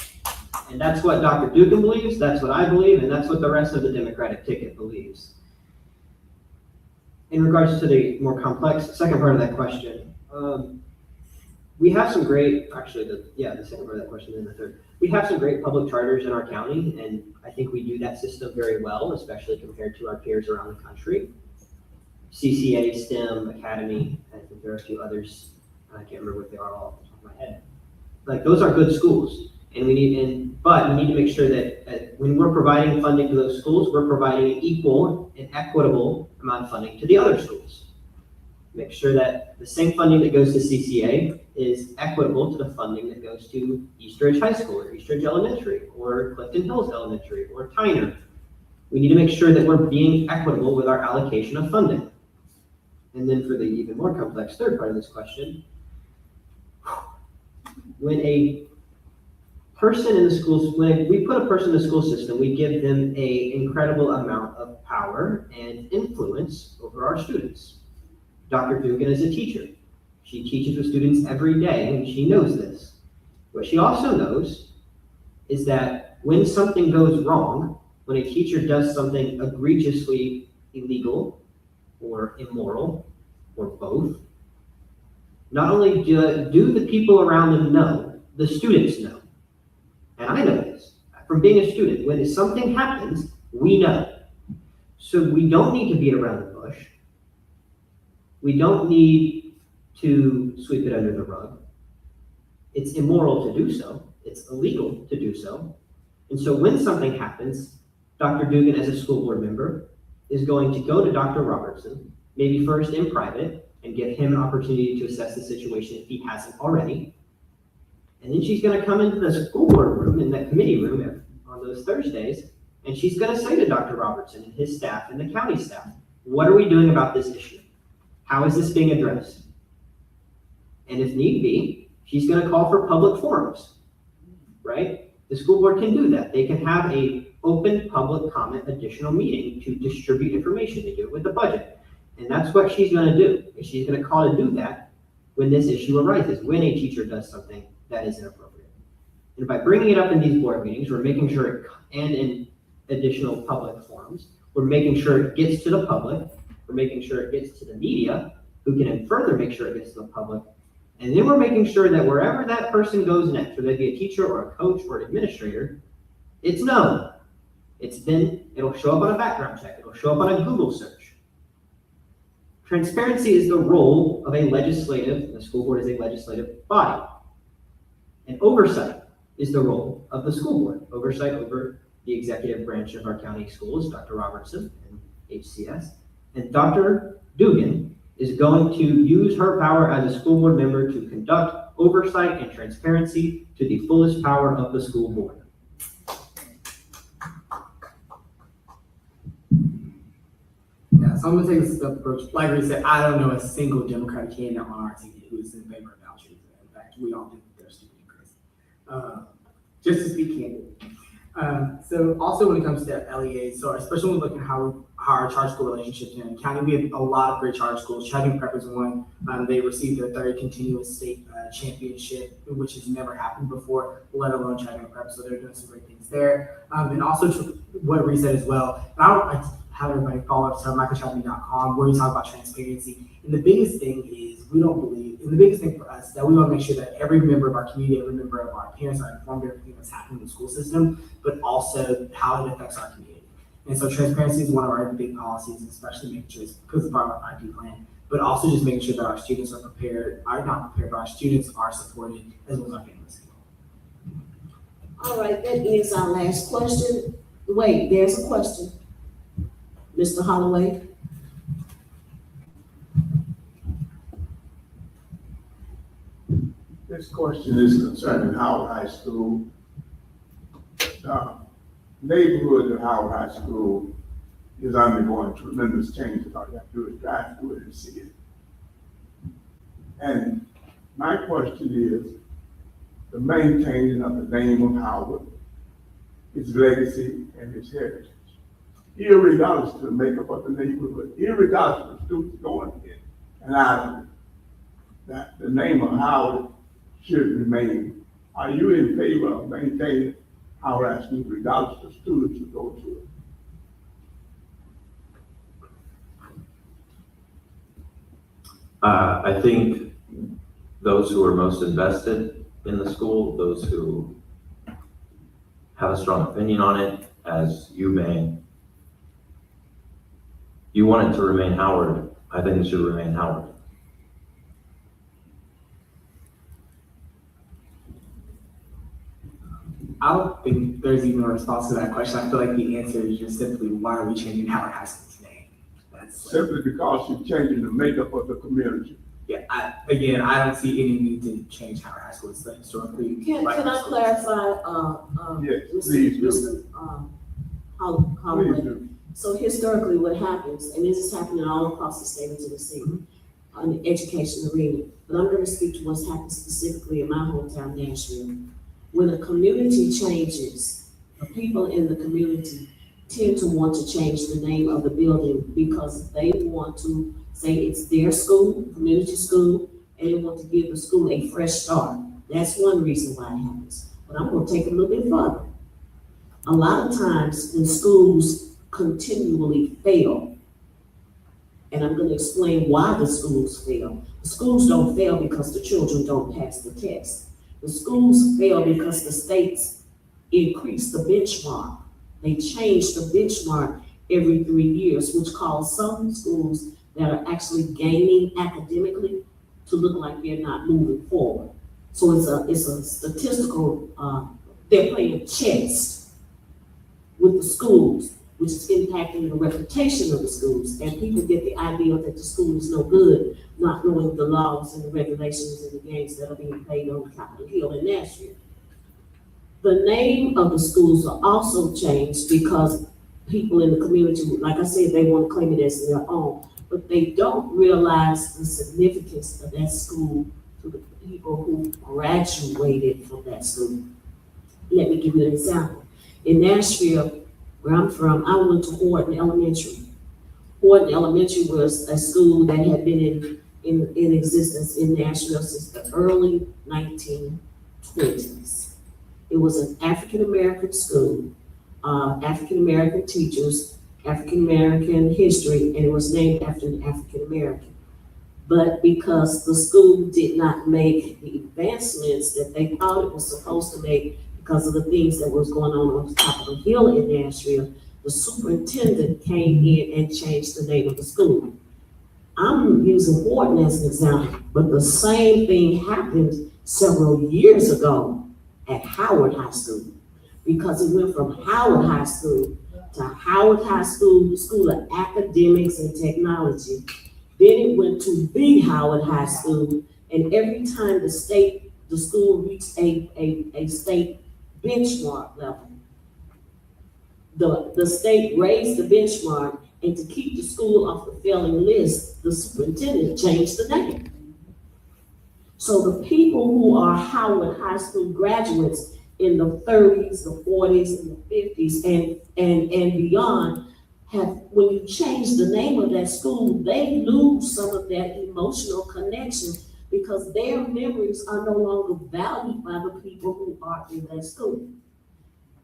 And that's what Dr. Dugan believes, that's what I believe, and that's what the rest of the Democratic ticket believes. In regards to the more complex second part of that question, we have some great, actually, the second part of that question and the third. We have some great public charters in our county, and I think we do that system very well, especially compared to our peers around the country. CCA, STEM, Academy, I think there are a few others, I can't remember what they are all off the top of my head. Like, those are good schools, but we need to make sure that when we're providing funding to those schools, we're providing an equal and equitable amount of funding to the other schools. Make sure that the same funding that goes to CCA is equitable to the funding that goes to Eastridge High School or Eastridge Elementary or Clifton Hills Elementary or Tyner. We need to make sure that we're being equitable with our allocation of funding. And then for the even more complex third part of this question, when a person in the schools, when we put a person in the school system, we give them an incredible amount of power and influence over our students. Dr. Dugan is a teacher. She teaches with students every day, and she knows this. What she also knows is that when something goes wrong, when a teacher does something egregiously illegal or immoral, or both, not only do the people around them know, the students know. And I know this from being a student. When something happens, we know. So we don't need to beat around the bush. We don't need to sweep it under the rug. It's immoral to do so. It's illegal to do so. And so when something happens, Dr. Dugan, as a school board member, is going to go to Dr. Robertson, maybe first in private, and give him an opportunity to assess the situation if he hasn't already. And then she's going to come into the school board room, in that committee room on those Thursdays, and she's going to say to Dr. Robertson and his staff and the county staff, what are we doing about this issue? How is this being addressed? And if need be, she's going to call for public forums, right? The school board can do that. They can have a open public comment additional meeting to distribute information. They do it with the budget. And that's what she's going to do. She's going to call to do that when this issue arises, when a teacher does something that is inappropriate. And by bringing it up in these board meetings, we're making sure, and in additional public forums, we're making sure it gets to the public. We're making sure it gets to the media, who can then further make sure it gets to the public. And then we're making sure that wherever that person goes next, whether it be a teacher or a coach or an administrator, it's known. It'll show up on a background check. It'll show up on a Google search. Transparency is the role of a legislative, the school board is a legislative body. And oversight is the role of the school board. Oversight over the executive branch of our county schools, Dr. Robertson and HCS. And Dr. Dugan is going to use her power as a school board member to conduct oversight and transparency to the fullest power of the school board. Yeah, so I'm gonna take a step approach. Like we said, I don't know a single Democratic candidate on our ticket who is in favor of vouchers. In fact, we all think they're stupid and crazy. Just to speak candidly. So also when it comes to LEAs, so especially when we look at how our charter school relationships in the county, we have a lot of great charter schools. Chattanooga Prep is one. They received their third continuous state championship, which has never happened before, let alone Chattanooga Prep. So they're doing some great things there. And also what Reese said as well. And I have everybody follow up to michaelchapman.com where we talk about transparency. And the biggest thing is we don't believe, and the biggest thing for us is that we want to make sure that every member of our community, every member of our parents are informed of everything that's happening in the school system, but also how it affects our community. And so transparency is one of our big policies, especially making sure it's because of our IP plan, but also just making sure that our students are prepared, are not prepared, but our students are supported as well as our families. All right, that is our last question. Wait, there's a question. Mr. Holloway? This question is concerning Howard High School. Neighborhood of Howard High School is undergoing tremendous changes. All you have to do is drive through it and see it. And my question is, the maintaining of the name of Howard, its legacy, and its heritage. Irregardless of the makeup of the neighborhood, irregardless of the students going in and out of it, that the name of Howard should remain. Are you in favor of maintaining Howard High School regardless of the students who go to it? I think those who are most invested in the school, those who have a strong opinion on it, as you may, you want it to remain Howard, I think it should remain Howard. I don't think there's even a response to that question. I feel like the answer is just simply, why are we changing Howard High School's name? That's Simply because you're changing the makeup of the community. yeah. I don't see any need to change Howard High School. It's the historically. Can black I school. clarify, Yes, Mr. please do. Mr. Please Holloway? do. So historically, what happens, and this is happening all across the state of Tennessee, on the education arena, but I'm gonna speak to what's happened specifically in my hometown, Nashville. When a community changes, the people in the community tend to want to change the name of the building because they want to say it's their school, community school, and they want to give the school a fresh start. That's one reason why it happens. But I'm gonna take it a little bit further. A lot of times when schools continually fail, and I'm gonna explain why the schools fail. The schools don't fail because the children don't pass the test. The schools fail because the states increase the benchmark. They change the benchmark every 3 years, which causes some schools that are actually gaining academically to look like they're not moving forward. So it's a statistical, they're playing chess with the schools, which is impacting the reputation of the schools. And people get the idea that the school is no good, not knowing the laws and the regulations and the games that are being played on Capitol Hill in Nashville. The name of the schools are also changed because people in the community, like I said, they want to claim it as their own, but they don't realize the significance of that school to the people who graduated from that school. Let me give you an example. In Nashville, where I'm from, I went to Horton Elementary. Horton Elementary was a school that had been in existence in Nashville since the early 1920s. It was an African-American school, African-American teachers, African-American history, and it was named after an African-American. But because the school did not make the advancements that they thought it was supposed to make because of the things that was going on Capitol Hill in Nashville, the superintendent came in and changed the name of the school. I'm using Horton as an example, but the same thing happened several years ago at Howard High School, because it went from Howard High School to Howard High School, School of Academics and Technology. Then it went to Big Howard High School, and every time the school reached a state benchmark level, the state raised the benchmark, and to keep the school off the failing list, the superintendent changed the name. So the people who are Howard High School graduates in the 30s, the 40s, and the 50s, and beyond, when you change the name of that school, they lose some of that emotional connection because their memories are no longer valued by the people who are in that school.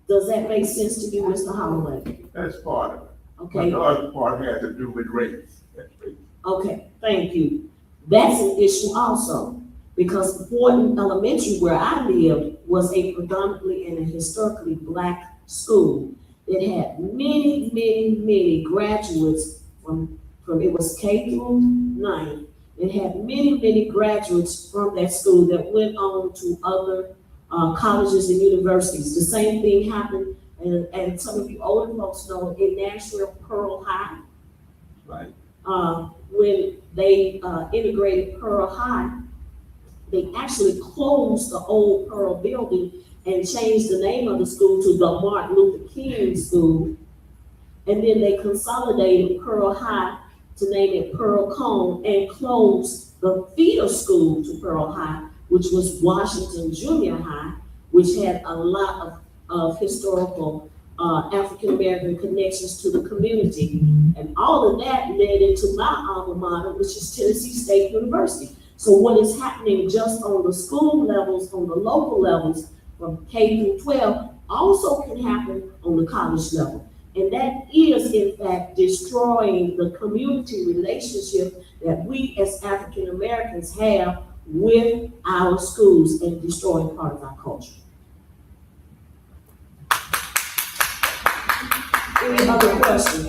Does that make sense to you, Mr. Holloway? That's part of it. Okay. But the other part has to do with race. That's race. Okay, thank you. That's an issue also, because Horton Elementary, where I lived, was a predominantly and a historically Black school. It had many graduates from it was K through 9. It had many graduates from that school that went on to other colleges and universities. The same thing happened, and some of you older folks know, in Nashville, Pearl High. Right. When they integrated Pearl High, they actually closed the old Pearl building and changed the name of the school to the Martin Luther King School. And then they consolidated Pearl High to name it Pearl Cone and closed the feeder school to Pearl High which was Washington Junior High, which had a lot of historical African-American connections to the community. And all of that led into my alma mater, which is Tennessee State University. So what is happening just on the school levels, on the local levels, from K through 12, also can happen on the college level. And that is, in fact, destroying the community relationship that we as African Americans have with our schools and destroying part of our culture. Any other questions?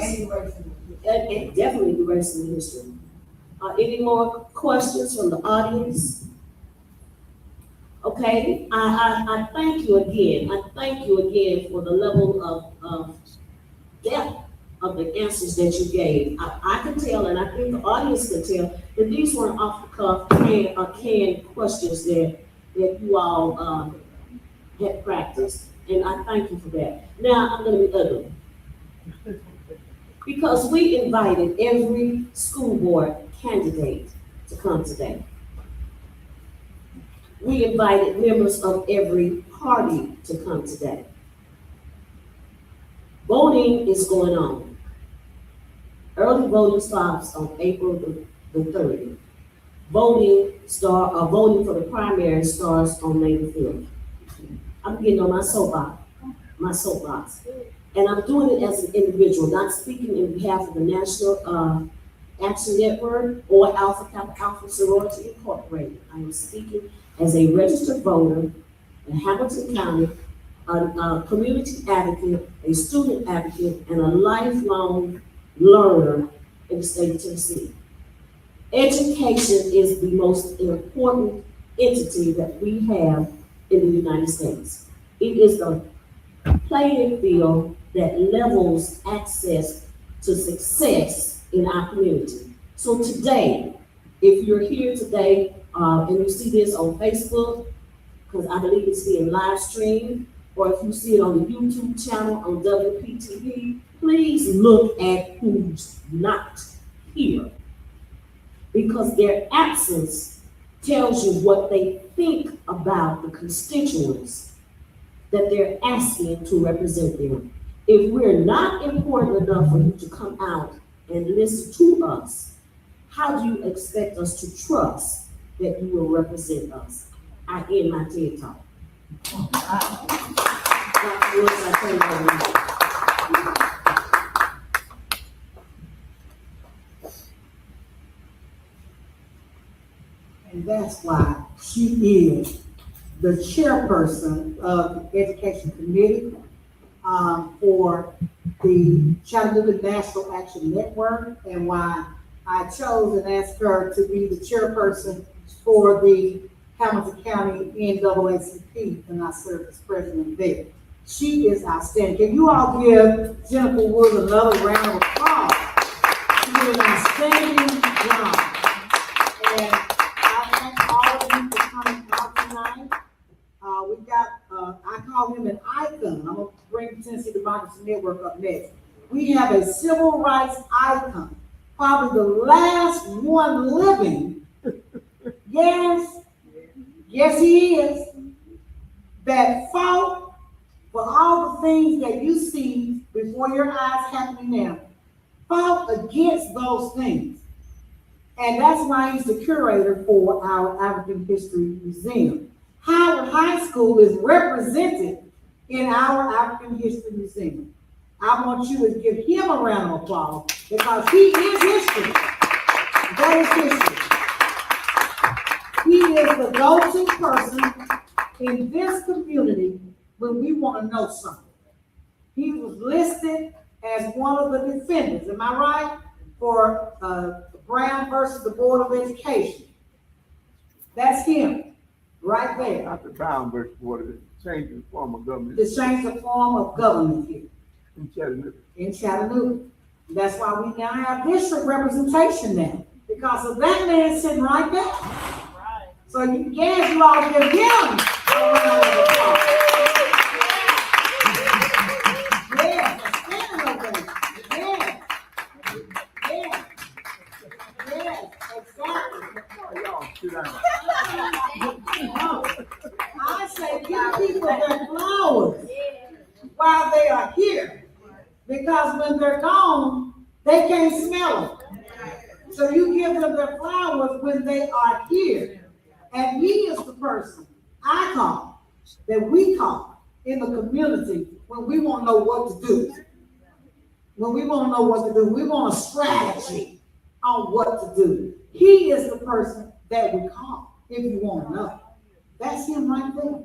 And definitely erasing history. Any more questions from the audience? Okay, I thank you again. I thank you again for the level of depth of the answers that you gave. I can tell, and I think the audience can tell, that these weren't off the cuff canned questions that you all had practiced, and I thank you for that. Now I'm going to be ugly. Because we invited every school board candidate to come today. We invited members of every party to come today. Voting is going on. Early voting starts on April the 30th. Voting for the primary starts on May the 5th. I'm getting on my soapbox. And I'm doing it as an individual, not speaking in behalf of the National Action Network or Alpha Kappa Alpha Sorority Incorporated. I am speaking as a registered voter in Hamilton County, a community advocate, a student advocate, and a lifelong learner in the state of Tennessee. Education is the most important entity that we have in the United States. It is the playing field that levels access to success in our community. So today, if you're here today and you see this on Facebook, because I believe it's being live streamed, or if you see it on the YouTube channel on WPTV, please look at who's not here. Because their absence tells you what they think about the constituents that they're asking to represent them. If we're not important enough for you to come out and listen to us, how do you expect us to trust that you will represent us? I end my TED Talk. And that's why she is the chairperson of the Education Committee for the Chattanooga National Action Network, and why I chose and asked her to be the chairperson for the Hamilton County NAACP, and I served as president there. She is outstanding. Can you all give Jennifer Wood another round of applause? She did an outstanding job. And I thank all of you for coming out tonight. We got, I call him an icon. I'm gonna bring Tennessee Democracy Network up next. We have a civil rights icon, probably the last one living. Yes, he is. That fought for all the things that you see before your eyes happening now. Fought against those things. And that's why he's the curator for our African History Museum. Howard High School is represented in our African History Museum. I want you to give him a round of applause because he is history. That is history. He is the go-to person in this community when we want to know something. He was listed as one of the defendants, am I right? For Brown versus the Board of Education. That's him, right there. Not the Brown versus Board of change the form of government. To change the form of government here In Chattanooga. in Chattanooga. That's why we now have district representation now, because of that man sitting right there. Right. So you guys, you all give him a round of applause. Yeah, standing ovation. Yeah, exactly. Oh, y'all sit down. while they are here. Because when they're gone, they can't smell them. So you give them their flowers when they are here. And he is the person I call, that we call in the community when we won't know what to do. When we won't know what to do, we want a strategy on what to do. He is the person that we call if you want to know. That's him right there.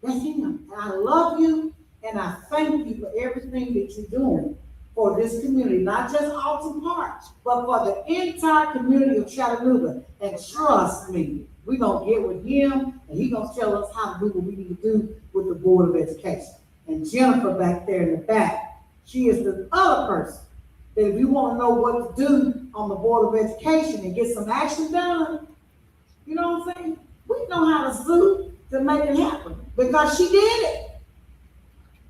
That's him. And I love you, and I thank you for everything that you're doing for this community, not just Alton Park, but for the entire community of Chattanooga. And trust me, we're going to get with him, and he's going to tell us how to do what we need to do with the Board of Education. And Jennifer back there in the back, she is the other person that if you want to know what to do on the Board of Education and get some action done, you know what I'm saying? We know how to do to make it happen because she did it.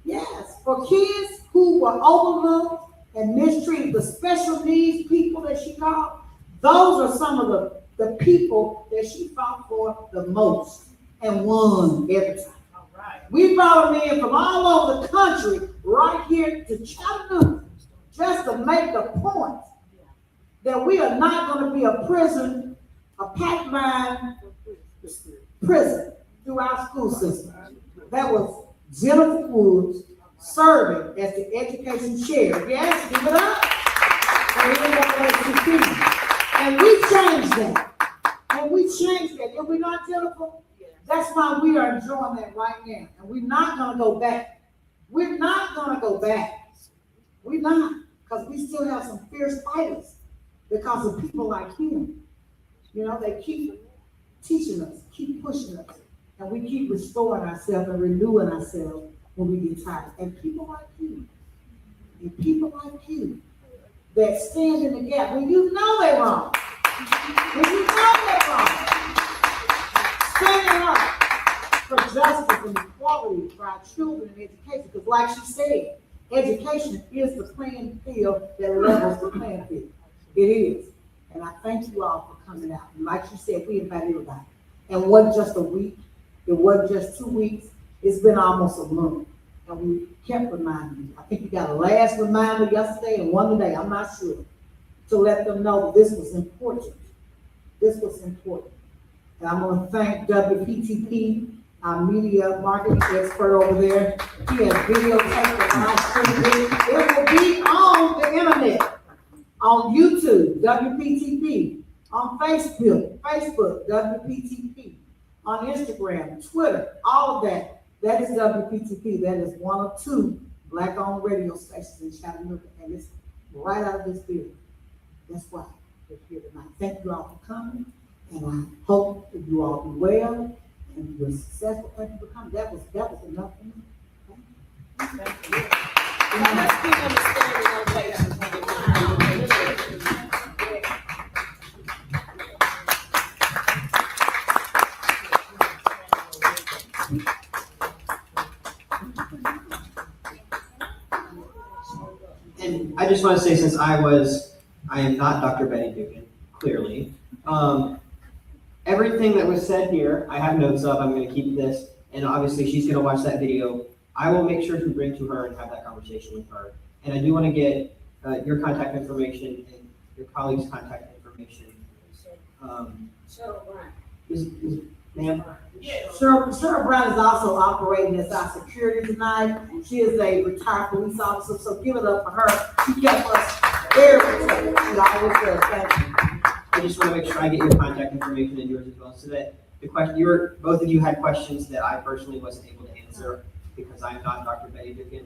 Yes, for kids who were overlooked and mistreated, the special needs people that she called, those are some of the people that she fought for the most and won every time. All right. We brought them in from all over the country right here to Chattanooga just to make the point that we are not going to be a prison, a pipeline prison through our school system. That was Jennifer Woods serving as the education chair. Yes, give it up. And we changed that. And we changed that. Did we not, Jennifer? That's why we are enjoying that right now. And we're not going to go back. We're not going to go back. We're not. Because we still have some fierce fighters because of people like him. You know, they keep teaching us, keep pushing us, and we keep restoring ourselves and renewing ourselves when we get tired. And people like you, that stand in the gap when you know they're wrong, standing up for justice and equality for our children and education. Because like she said, education is the playing field that levels the playing field. It is. And I thank you all for coming out. And like she said, we invite everybody. And it wasn't just a week. It wasn't just 2 weeks. It's been almost a month. And we kept reminding you. I think we got a last reminder yesterday and one today. I'm not sure. To let them know this was important. This was important. And I'm going to thank WPTP, our media marketing expert over there. He has videotaped the live stream. It will be on the internet. On YouTube, WPTP, on Facebook, WPTP, on Instagram, Twitter, all of that. That is WPTP. That is one of 2 Black-owned radio stations in Chattanooga, and it's right out of this building. That's why we're here tonight. Thank you all for coming, and I hope that you all be well and you're successful. Thank you for coming. That was enough for me. Thank you. Let's give them a standing ovation. And I just want to say, since I am not Dr. Betty Dugan, clearly. Everything that was said here, I have notes of. I'm going to keep this, and obviously she's going to watch that video. I will make sure to bring to her and have that conversation with her. And I do want to get your contact information and your colleagues' contact information. Ma'am? Cheryl Brown is also operating as our security tonight. She is a retired police officer, so give it up for her. She kept us very protected. She always does. Thank you. I just want to make sure I get your contact information and yours as well, so that the question, both of you had questions that I personally wasn't able to answer because I'm not Dr. Betty Dugan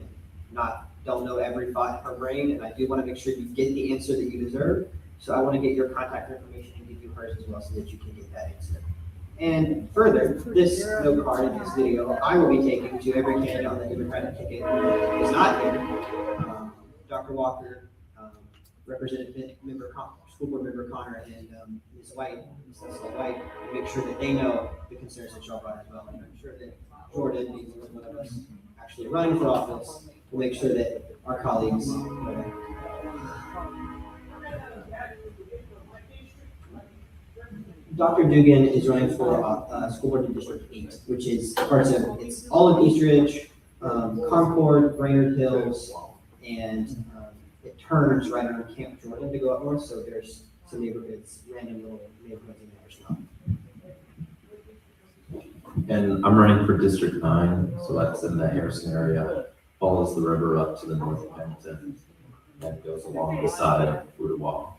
and don't know every thought in her brain, and I do want to make sure you get the answer that you deserve. So I want to get your contact information and give you hers as well, so that you can get that answer. And further, this note card in this video, I will be taking to every candidate on the Democratic ticket who is not here. Dr. Walker, Representative Member School Board Member Connor, and Ms. White, to make sure that they know the concerns that y'all brought as well. And I'm sure that Jordan, being one of us actually running for office, will make sure that our colleagues know that. Dr. Dugan is running for school board in District 8, which is parts of, it's all of East Ridge, Concord, Brainerd Hills, and it turns right on Camp Jordan to go up north, so there's some neighborhoods, random little neighborhoods in there as well. And I'm running for District 9, so that's in the Harrison area, follows the river up to the north of Pendleton, and goes along the side of Ottawa.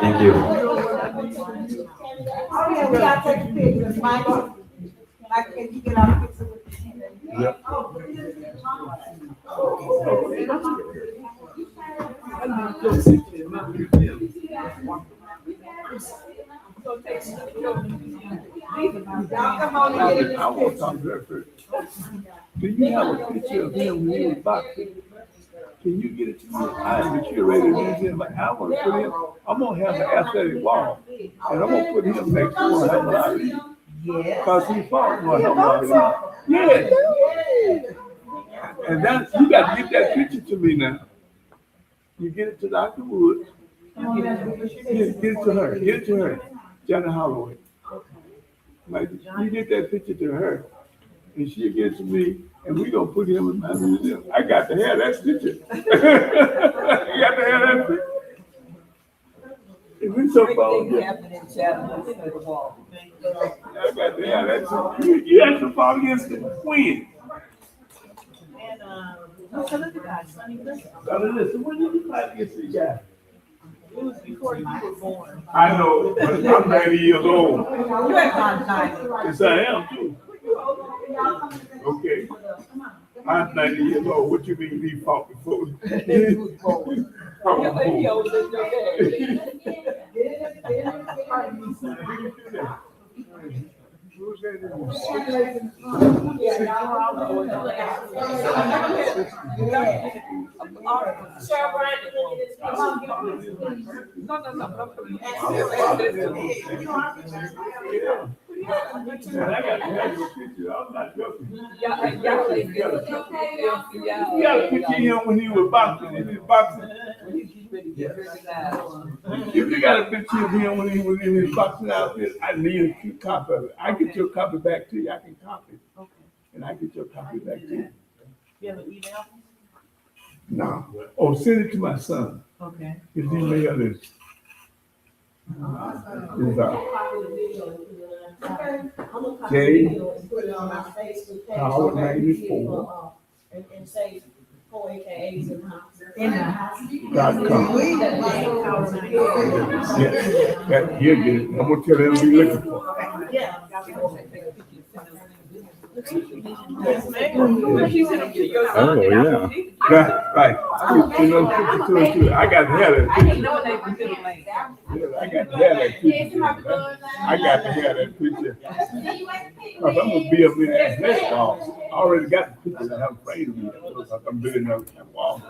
Thank you. Oh, yeah, we gotta take pictures, Michael. Like, can you get our picture with the Yep. Y'all come on and get in I want to talk to her first. Do you have a picture of him when he was boxing? Can you get it to me? I am ready to use him, but I want to put him, I'm gonna have an athletic wall, and I'm gonna put him next to Muhammad Ali. Cause he fought Muhammad Ali. Yeah. And that, you got to get that picture to me now. You get it to Dr. Woods. Get it to her. Get it to her. Janet Holloway. Like, you get that picture to her, and she'll get it to me, and we gonna put him in my museum. I got to have that picture. I got to have that picture. If it's so far, I got to have that picture. You have to fall against the wind. Now listen, when did you fight against the guy? It was before you were born. I know, but I'm 90 years old. You ain't got time. Yes, I am too. Okay. I'm 90 years old. What you mean he fought before? Who's that? I got to have your picture. I'm not joking. You got a picture of him when he was boxing. If he was boxing. If you got a picture of him when he was in his boxing outfit, I need a copy of it. I get your copy back to you. I can copy it. Okay. And I get your copy back to you. You have an email? No. Oh, send it to my son. Okay. His email is J. Put it on my Facebook page. Howard so that 94. people, and say 4 AKAs In the house. .com. Yeah, that, he'll get it. I'm gonna tell him we looking for. Yeah. Oh, yeah. Right. You know, picture to it too. I got to have that picture. Yeah, I got to have that picture. I got to have that picture. Cause I'm gonna be up in that next wall. I already got the picture that have framed me. I'm building up that wall.